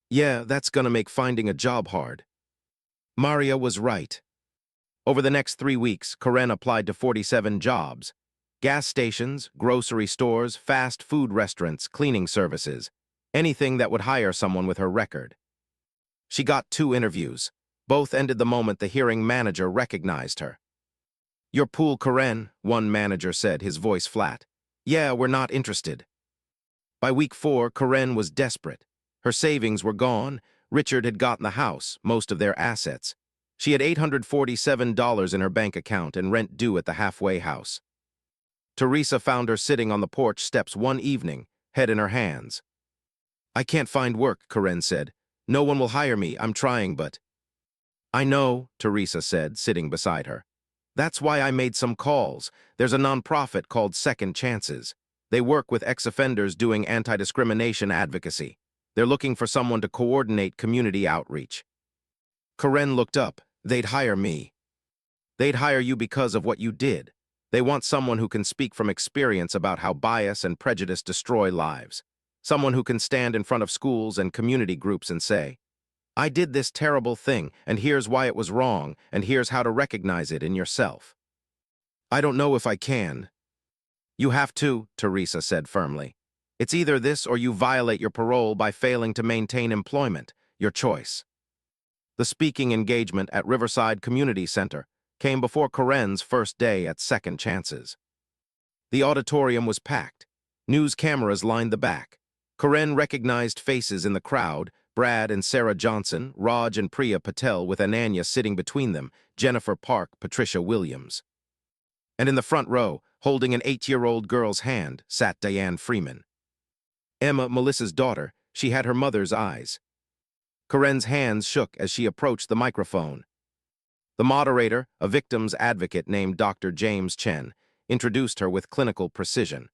Yeah, that's gonna make finding a job hard. Maria was right. Over the next 3 weeks, Karen applied to 47 jobs. Gas stations, grocery stores, fast food restaurants, cleaning services. Anything that would hire someone with her record. She got 2 interviews. Both ended the moment the hearing manager recognized her. Your pool, Karen, one manager said, his voice flat. Yeah, we're not interested. By week 4, Karen was desperate. Her savings were gone. Richard had gotten the house, most of their assets. She had $847 in her bank account and rent due at the halfway house. Teresa found her sitting on the porch steps one evening, head in her hands. "I can't find work," Karen said. "No one will hire me. I'm trying, but—" "I know," Teresa said, sitting beside her. "That's why I made some calls. There's a nonprofit called Second Chances. They work with ex-offenders doing anti-discrimination advocacy. They're looking for someone to coordinate community outreach." Karen looked up. "They'd hire me." "They'd hire you because of what you did. They want someone who can speak from experience about how bias and prejudice destroy lives. Someone who can stand in front of schools and community groups and say, 'I did this terrible thing, and here's why it was wrong, and here's how to recognize it in yourself.'" "I don't know if I can." "You have to," Teresa said firmly. "It's either this or you violate your parole by failing to maintain employment. Your choice." The speaking engagement at Riverside Community Center came before Karen's first day at Second Chances. The auditorium was packed. News cameras lined the back. Karen recognized faces in the crowd: Brad and Sarah Johnson, Raj and Priya Patel with Ananya sitting between them, Jennifer Park, Patricia Williams. And in the front row, holding an 8-year-old girl's hand, sat Diane Freeman. Emma, Melissa's daughter, she had her mother's eyes. Karen's hands shook as she approached the microphone. The moderator, a victim's advocate named Dr. James Chen, introduced her with clinical precision.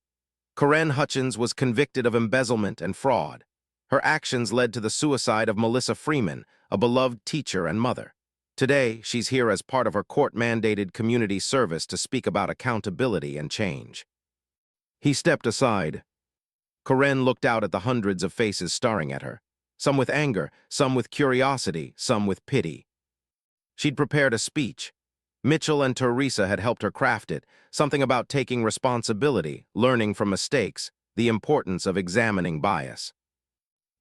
Karen Hutchins was convicted of embezzlement and fraud. Her actions led to the suicide of Melissa Freeman, a beloved teacher and mother. Today, she's here as part of her court-mandated community service to speak about accountability and change. He stepped aside. Karen looked out at the hundreds of faces staring at her, some with anger, some with curiosity, some with pity. She'd prepared a speech. Mitchell and Teresa had helped her craft it, something about taking responsibility, learning from mistakes, the importance of examining bias.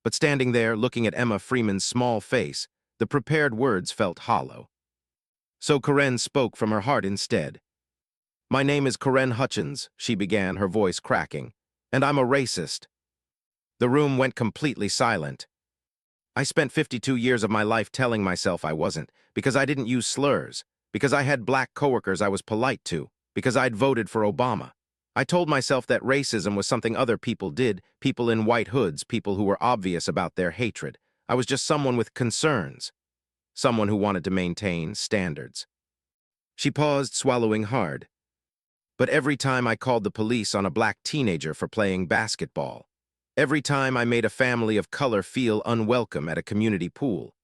But standing there, looking at Emma Freeman's small face, the prepared words felt hollow. So Karen spoke from her heart instead. "My name is Karen Hutchins," she began, her voice cracking, "and I'm a racist." The room went completely silent. "I spent 52 years of my life telling myself I wasn't, because I didn't use slurs, because I had black coworkers I was polite to, because I'd voted for Obama. I told myself that racism was something other people did, people in white hoods, people who were obvious about their hatred. I was just someone with concerns, someone who wanted to maintain standards." She paused, swallowing hard. "But every time I called the police on a black teenager for playing basketball, every time I made a family of color feel unwelcome at a community pool,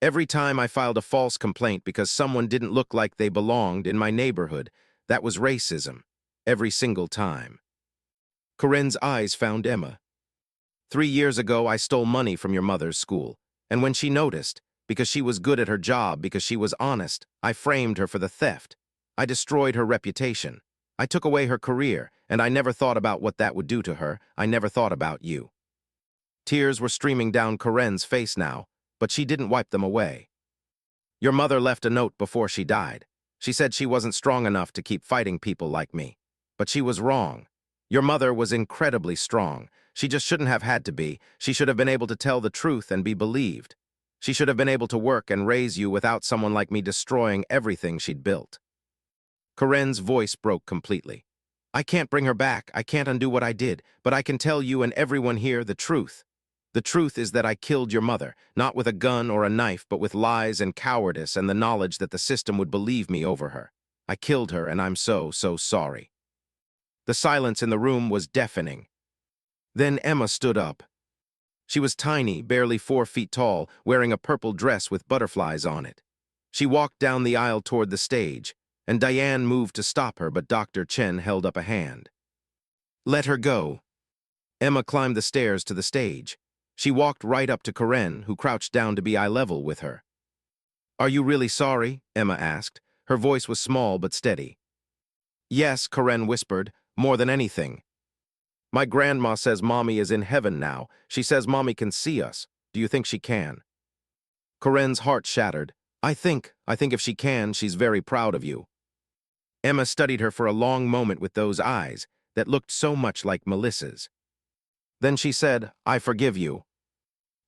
every time I filed a false complaint because someone didn't look like they belonged in my neighborhood, that was racism. Every single time." Karen's eyes found Emma. "3 years ago, I stole money from your mother's school, and when she noticed, because she was good at her job, because she was honest, I framed her for the theft. I destroyed her reputation. I took away her career, and I never thought about what that would do to her. I never thought about you." Tears were streaming down Karen's face now, but she didn't wipe them away. "Your mother left a note before she died. She said she wasn't strong enough to keep fighting people like me. But she was wrong. Your mother was incredibly strong. She just shouldn't have had to be. She should have been able to tell the truth and be believed. She should have been able to work and raise you without someone like me destroying everything she'd built." Karen's voice broke completely. "I can't bring her back. I can't undo what I did, but I can tell you and everyone here the truth. The truth is that I killed your mother, not with a gun or a knife, but with lies and cowardice and the knowledge that the system would believe me over her. I killed her, and I'm so sorry." The silence in the room was deafening. Then Emma stood up. She was tiny, barely 4 feet tall, wearing a purple dress with butterflies on it. She walked down the aisle toward the stage, and Diane moved to stop her, but Dr. Chen held up a hand. "Let her go." Emma climbed the stairs to the stage. She walked right up to Karen, who crouched down to be eye level with her. "Are you really sorry?" Emma asked. Her voice was small but steady. "Yes," Karen whispered, "more than anything. My grandma says Mommy is in heaven now. She says Mommy can see us. Do you think she can?" Karen's heart shattered. I think if she can, she's very proud of you." Emma studied her for a long moment with those eyes that looked so much like Melissa's. Then she said, "I forgive you."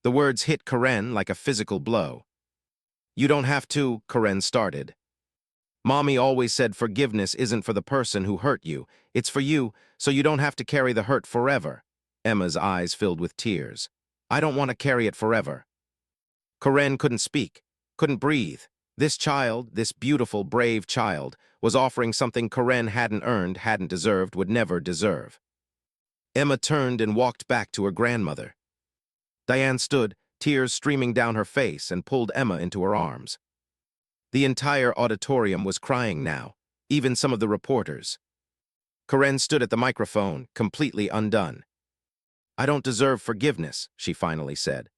The words hit Karen like a physical blow. You don't have to, Karen started. Mommy always said forgiveness isn't for the person who hurt you, it's for you, so you don't have to carry the hurt forever. Emma's eyes filled with tears. I don't want to carry it forever. Karen couldn't speak, couldn't breathe. This child, this beautiful, brave child, was offering something Karen hadn't earned, hadn't deserved, would never deserve. Emma turned and walked back to her grandmother. Diane stood, tears streaming down her face, and pulled Emma into her arms. The entire auditorium was crying now, even some of the reporters. Karen stood at the microphone, completely undone. I don't deserve forgiveness, she finally said.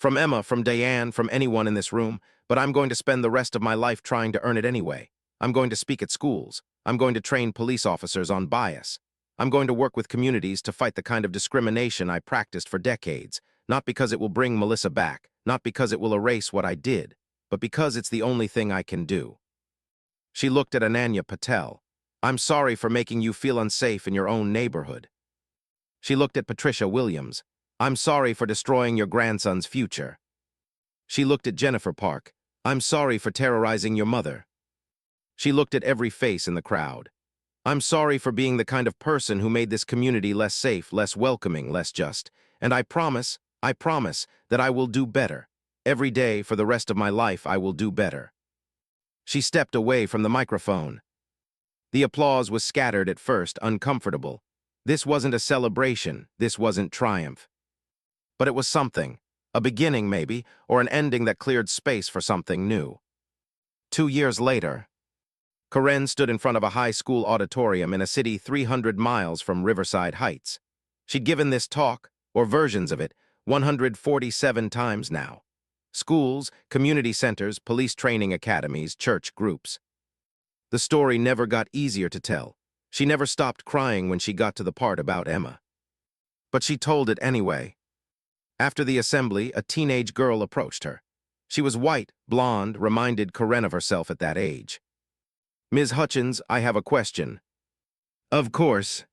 From Emma, from Diane, from anyone in this room, but I'm going to spend the rest of my life trying to earn it anyway. I'm going to speak at schools. I'm going to train police officers on bias. I'm going to work with communities to fight the kind of discrimination I practiced for decades, not because it will bring Melissa back, not because it will erase what I did, but because it's the only thing I can do. She looked at Ananya Patel. I'm sorry for making you feel unsafe in your own neighborhood. She looked at Patricia Williams. I'm sorry for destroying your grandson's future. She looked at Jennifer Park. I'm sorry for terrorizing your mother. She looked at every face in the crowd. I'm sorry for being the kind of person who made this community less safe, less welcoming, less just. And I promise that I will do better. Every day for the rest of my life I will do better. She stepped away from the microphone. The applause was scattered at first, uncomfortable. This wasn't a celebration, this wasn't triumph. But it was something, a beginning maybe, or an ending that cleared space for something new. 2 years later, Karen stood in front of a high school auditorium in a city 300 miles from Riverside Heights. She'd given this talk, or versions of it, 147 times now. Schools, community centers, police training academies, church groups. The story never got easier to tell. She never stopped crying when she got to the part about Emma. But she told it anyway. After the assembly, a teenage girl approached her. She was white, blonde, reminded Karen of herself at that age. Ms. Hutchins, I have a question. Of course.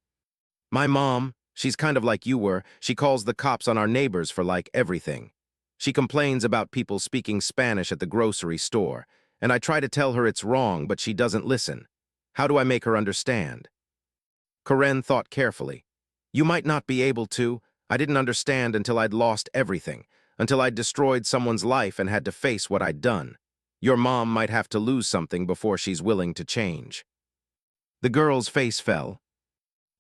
My mom, she's kind of like you were, she calls the cops on our neighbors for like everything. She complains about people speaking Spanish at the grocery store, and I try to tell her it's wrong, but she doesn't listen. How do I make her understand? Karen thought carefully. You might not be able to. I didn't understand until I'd lost everything, until I'd destroyed someone's life and had to face what I'd done. Your mom might have to lose something before she's willing to change. The girl's face fell.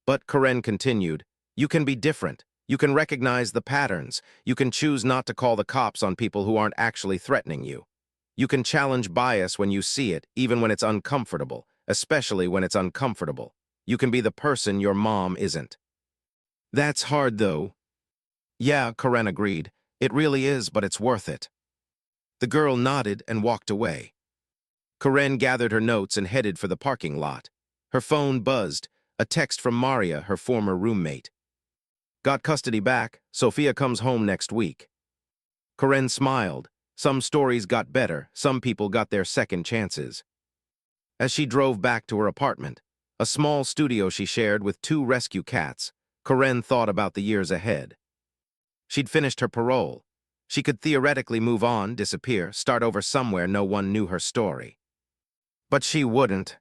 But Karen continued, you can be different. You can recognize the patterns. You can choose not to call the cops on people who aren't actually threatening you. You can challenge bias when you see it, even when it's uncomfortable, especially when it's uncomfortable. You can be the person your mom isn't. That's hard, though. Yeah, Karen agreed. It really is, but it's worth it. The girl nodded and walked away. Karen gathered her notes and headed for the parking lot. Her phone buzzed, a text from Maria, her former roommate. Got custody back. Sophia comes home next week. Karen smiled. Some stories got better, some people got their second chances. As she drove back to her apartment, a small studio she shared with 2 rescue cats, Karen thought about the years ahead. She'd finished her parole. She could theoretically move on, disappear, start over somewhere no one knew her story. But she wouldn't.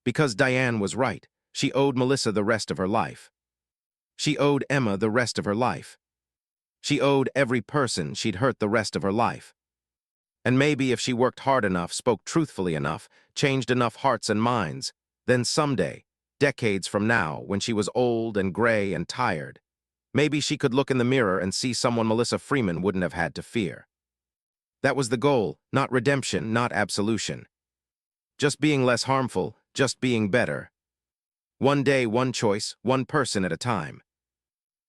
Because Diane was right, she owed Melissa the rest of her life. She owed Emma the rest of her life. She owed every person she'd hurt the rest of her life. And maybe if she worked hard enough, spoke truthfully enough, changed enough hearts and minds, then someday, decades from now, when she was old and gray and tired, maybe she could look in the mirror and see someone Melissa Freeman wouldn't have had to fear. That was the goal, not redemption, not absolution. Just being less harmful, just being better. One day, one choice, one person at a time.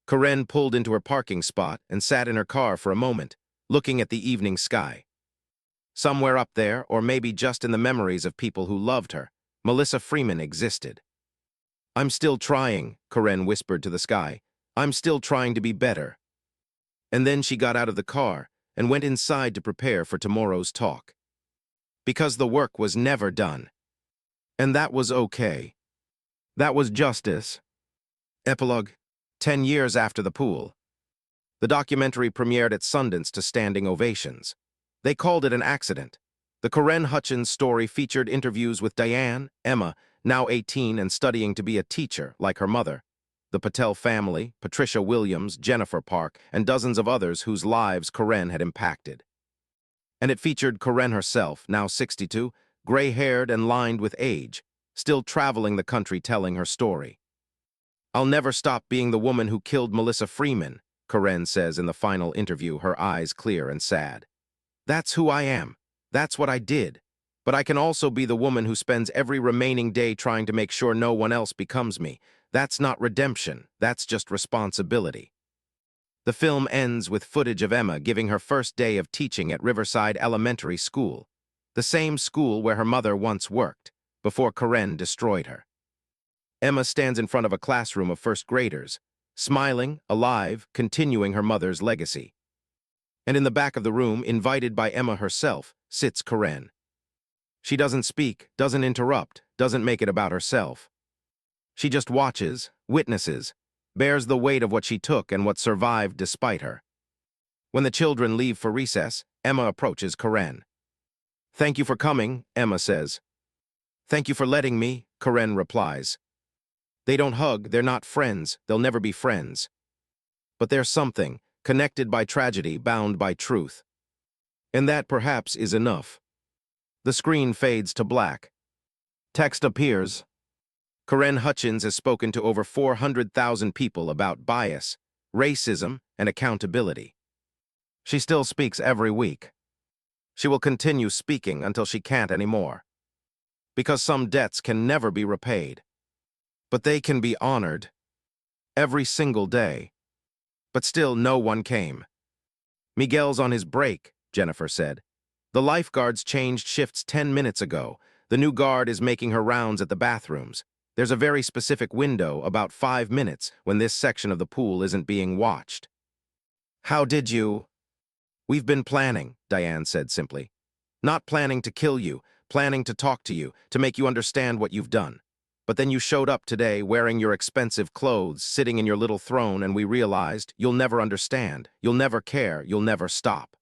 Karen pulled into her parking spot and sat in her car for a moment, looking at the evening sky. Somewhere up there, or maybe just in the memories of people who loved her, Melissa Freeman existed. I'm still trying, Karen whispered to the sky. I'm still trying to be better. And then she got out of the car and went inside to prepare for tomorrow's talk. Because the work was never done. And that was okay. That was justice. Epilogue. 10 years after the pool. The documentary premiered at Sundance to standing ovations. They called it an accident. The Corinne Hutchins story featured interviews with Diane, Emma, now 18 and studying to be a teacher, like her mother, the Patel family, Patricia Williams, Jennifer Park, and dozens of others whose lives Corinne had impacted. And it featured Corinne herself, now 62, gray-haired and lined with age, still traveling the country telling her story. "I'll never stop being the woman who killed Melissa Freeman," Corinne says in the final interview, her eyes clear and sad. "That's who I am. That's what I did. But I can also be the woman who spends every remaining day trying to make sure no one else becomes me. That's not redemption. That's just responsibility." The film ends with footage of Emma giving her first day of teaching at Riverside Elementary School, the same school where her mother once worked, before Corinne destroyed her. Emma stands in front of a classroom of first graders, smiling, alive, continuing her mother's legacy. And in the back of the room, invited by Emma herself, sits Corinne. She doesn't speak, doesn't interrupt, doesn't make it about herself. She just watches, witnesses, bears the weight of what she took and what survived despite her. When the children leave for recess, Emma approaches Corinne. "Thank you for coming," Emma says. "Thank you for letting me," Corinne replies. They don't hug, they're not friends, they'll never be friends. But there's something, connected by tragedy, bound by truth. And that perhaps is enough. The screen fades to black. Text appears. Corinne Hutchins has spoken to over 400,000 people about bias, racism, and accountability. She still speaks every week. She will continue speaking until she can't anymore. Because some debts can never be repaid. But they can be honored. Every single day. But still no one came. "Miguel's on his break," Jennifer said. "The lifeguards changed shifts 10 minutes ago. The new guard is making her rounds at the bathrooms. There's a very specific window, about 5 minutes, when this section of the pool isn't being watched." "How did you—" "We've been planning," Diane said simply. "Not planning to kill you, planning to talk to you, to make you understand what you've done. But then you showed up today wearing your expensive clothes, sitting in your little throne, and we realized you'll never understand, you'll never care, you'll never stop."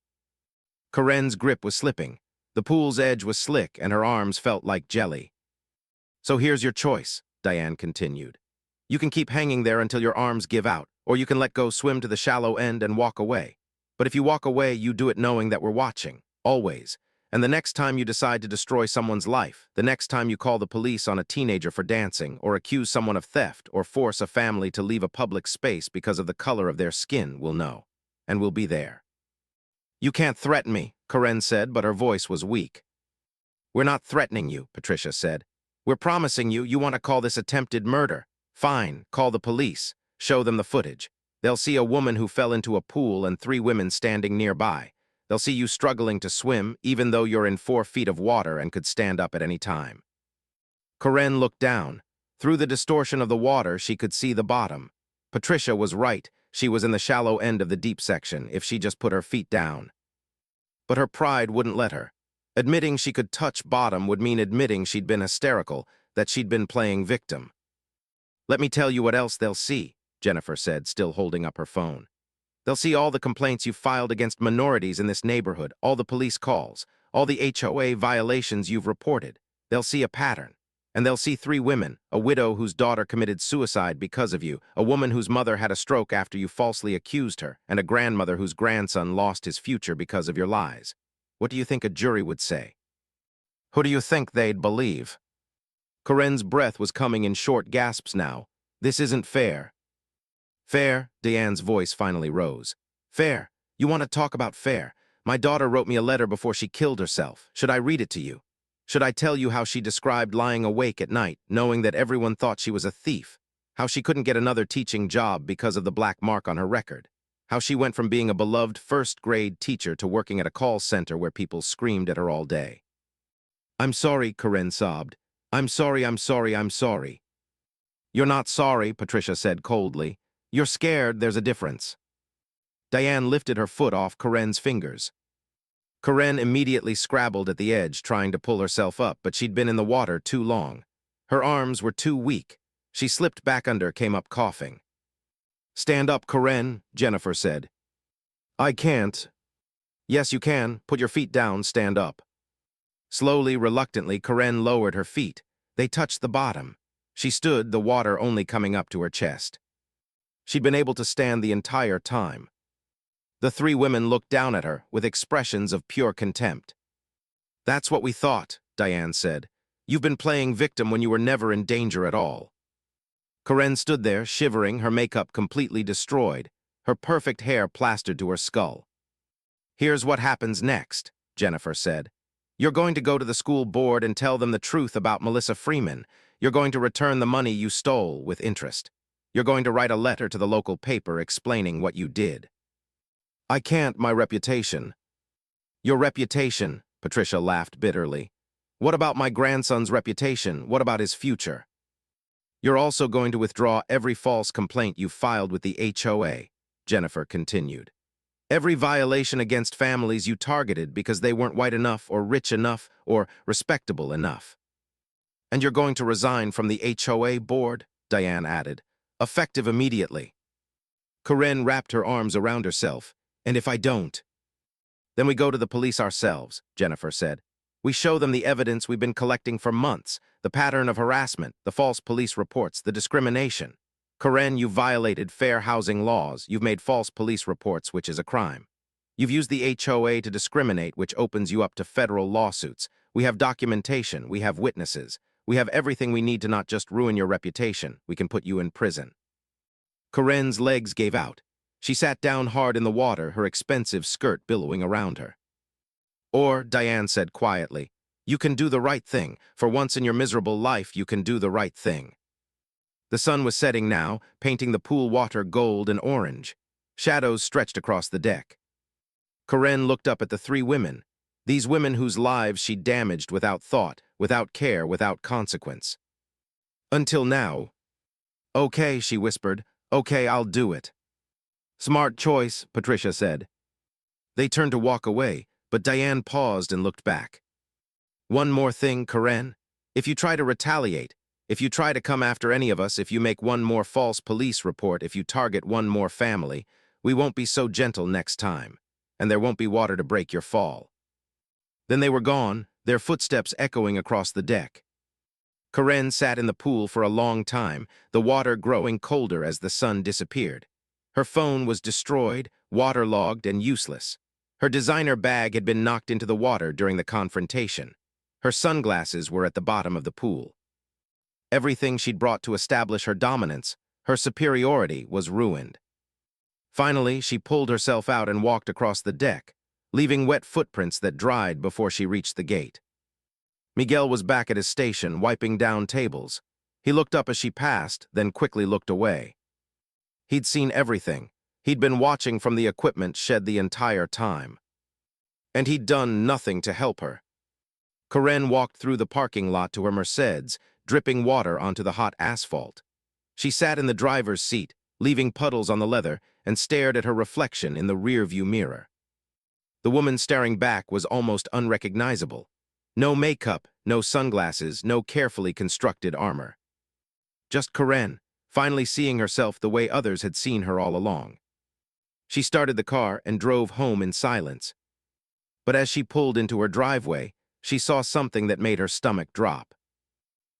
Corinne's grip was slipping. The pool's edge was slick, and her arms felt like jelly. "So here's your choice," Diane continued. "You can keep hanging there until your arms give out, or you can let go, swim to the shallow end, and walk away. But if you walk away, you do it knowing that we're watching, always. And the next time you decide to destroy someone's life, the next time you call the police on a teenager for dancing, or accuse someone of theft, or force a family to leave a public space because of the color of their skin, we'll know. And we'll be there." "You can't threaten me," Corinne said, but her voice was weak. "We're not threatening you," Patricia said. "We're promising you want to call this attempted murder. Fine, call the police. Show them the footage. They'll see a woman who fell into a pool and 3 women standing nearby. They'll see you struggling to swim, even though you're in 4 feet of water and could stand up at any time." Corinne looked down. Through the distortion of the water, she could see the bottom. Patricia was right. She was in the shallow end of the deep section, if she just put her feet down. But her pride wouldn't let her. Admitting she could touch bottom would mean admitting she'd been hysterical, that she'd been playing victim. "Let me tell you what else they'll see," Jennifer said, still holding up her phone. "They'll see all the complaints you filed against minorities in this neighborhood, all the police calls, all the HOA violations you've reported. They'll see a pattern. And they'll see 3 women, a widow whose daughter committed suicide because of you, a woman whose mother had a stroke after you falsely accused her, and a grandmother whose grandson lost his future because of your lies. What do you think a jury would say? Who do you think they'd believe?" Corinne's breath was coming in short gasps now. "This isn't fair." "Fair?" Diane's voice finally rose. "Fair? You want to talk about fair? My daughter wrote me a letter before she killed herself. Should I read it to you? Should I tell you how she described lying awake at night, knowing that everyone thought she was a thief? How she couldn't get another teaching job because of the black mark on her record? How she went from being a beloved first-grade teacher to working at a call center where people screamed at her all day?" "I'm sorry," Corinne sobbed. "I'm sorry, I'm sorry, I'm sorry." "You're not sorry," Patricia said coldly. "You're scared, there's a difference." Diane lifted her foot off Corinne's fingers. Corinne immediately scrabbled at the edge, trying to pull herself up, but she'd been in the water too long. Her arms were too weak. She slipped back under, came up coughing. "Stand up, Corinne," Jennifer said. "I can't." "Yes, you can. Put your feet down, stand up." Slowly, reluctantly, Karen lowered her feet. They touched the bottom. She stood, the water only coming up to her chest. She'd been able to stand the entire time. The three women looked down at her with expressions of pure contempt. "That's what we thought," Diane said. "You've been playing victim when you were never in danger at all." Karen stood there, shivering, her makeup completely destroyed, her perfect hair plastered to her skull. "Here's what happens next," Jennifer said. "You're going to go to the school board and tell them the truth about Melissa Freeman. You're going to return the money you stole with interest. You're going to write a letter to the local paper explaining what you did." "I can't, my reputation." "Your reputation," Patricia laughed bitterly. "What about my grandson's reputation? What about his future?" "You're also going to withdraw every false complaint you filed with the HOA," Jennifer continued. "Every violation against families you targeted because they weren't white enough or rich enough or respectable enough." "And you're going to resign from the HOA board," Diane added, "effective immediately." Karen wrapped her arms around herself. "And if I don't?" "Then we go to the police ourselves," Jennifer said. "We show them the evidence we've been collecting for months, the pattern of harassment, the false police reports, the discrimination. Karen, you've violated fair housing laws. You've made false police reports, which is a crime. You've used the HOA to discriminate, which opens you up to federal lawsuits. We have documentation. We have witnesses. We have everything we need to not just ruin your reputation. We can put you in prison." Karen's legs gave out. She sat down hard in the water, her expensive skirt billowing around her. "Or," Diane said quietly, "you can do the right thing. For once in your miserable life, you can do the right thing." The sun was setting now, painting the pool water gold and orange. Shadows stretched across the deck. Karen looked up at the three women, these women whose lives she damaged without thought, without care, without consequence. "Until now." "Okay," she whispered. "Okay, I'll do it." "Smart choice," Patricia said. They turned to walk away, but Diane paused and looked back. "One more thing, Karen. If you try to retaliate, if you try to come after any of us, if you make one more false police report, if you target one more family, we won't be so gentle next time, and there won't be water to break your fall." Then they were gone, their footsteps echoing across the deck. Karen sat in the pool for a long time, the water growing colder as the sun disappeared. Her phone was destroyed, waterlogged, and useless. Her designer bag had been knocked into the water during the confrontation. Her sunglasses were at the bottom of the pool. Everything she'd brought to establish her dominance, her superiority, was ruined. Finally, she pulled herself out and walked across the deck, leaving wet footprints that dried before she reached the gate. Miguel was back at his station, wiping down tables. He looked up as she passed, then quickly looked away. He'd seen everything. He'd been watching from the equipment shed the entire time. And he'd done nothing to help her. Karen walked through the parking lot to her Mercedes, dripping water onto the hot asphalt. She sat in the driver's seat, leaving puddles on the leather, and stared at her reflection in the rearview mirror. The woman staring back was almost unrecognizable. No makeup, no sunglasses, no carefully constructed armor. Just Karen, finally seeing herself the way others had seen her all along. She started the car and drove home in silence. But as she pulled into her driveway, she saw something that made her stomach drop.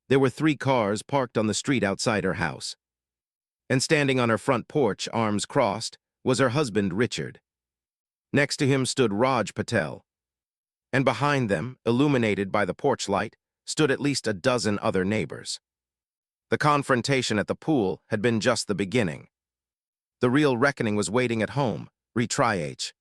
There were 3 cars parked on the street outside her house. And standing on her front porch, arms crossed, was her husband, Richard. Next to him stood Raj Patel. And behind them, illuminated by the porch light, stood at least a dozen other neighbors. The confrontation at the pool had been just the beginning. The real reckoning was waiting at home, retriage.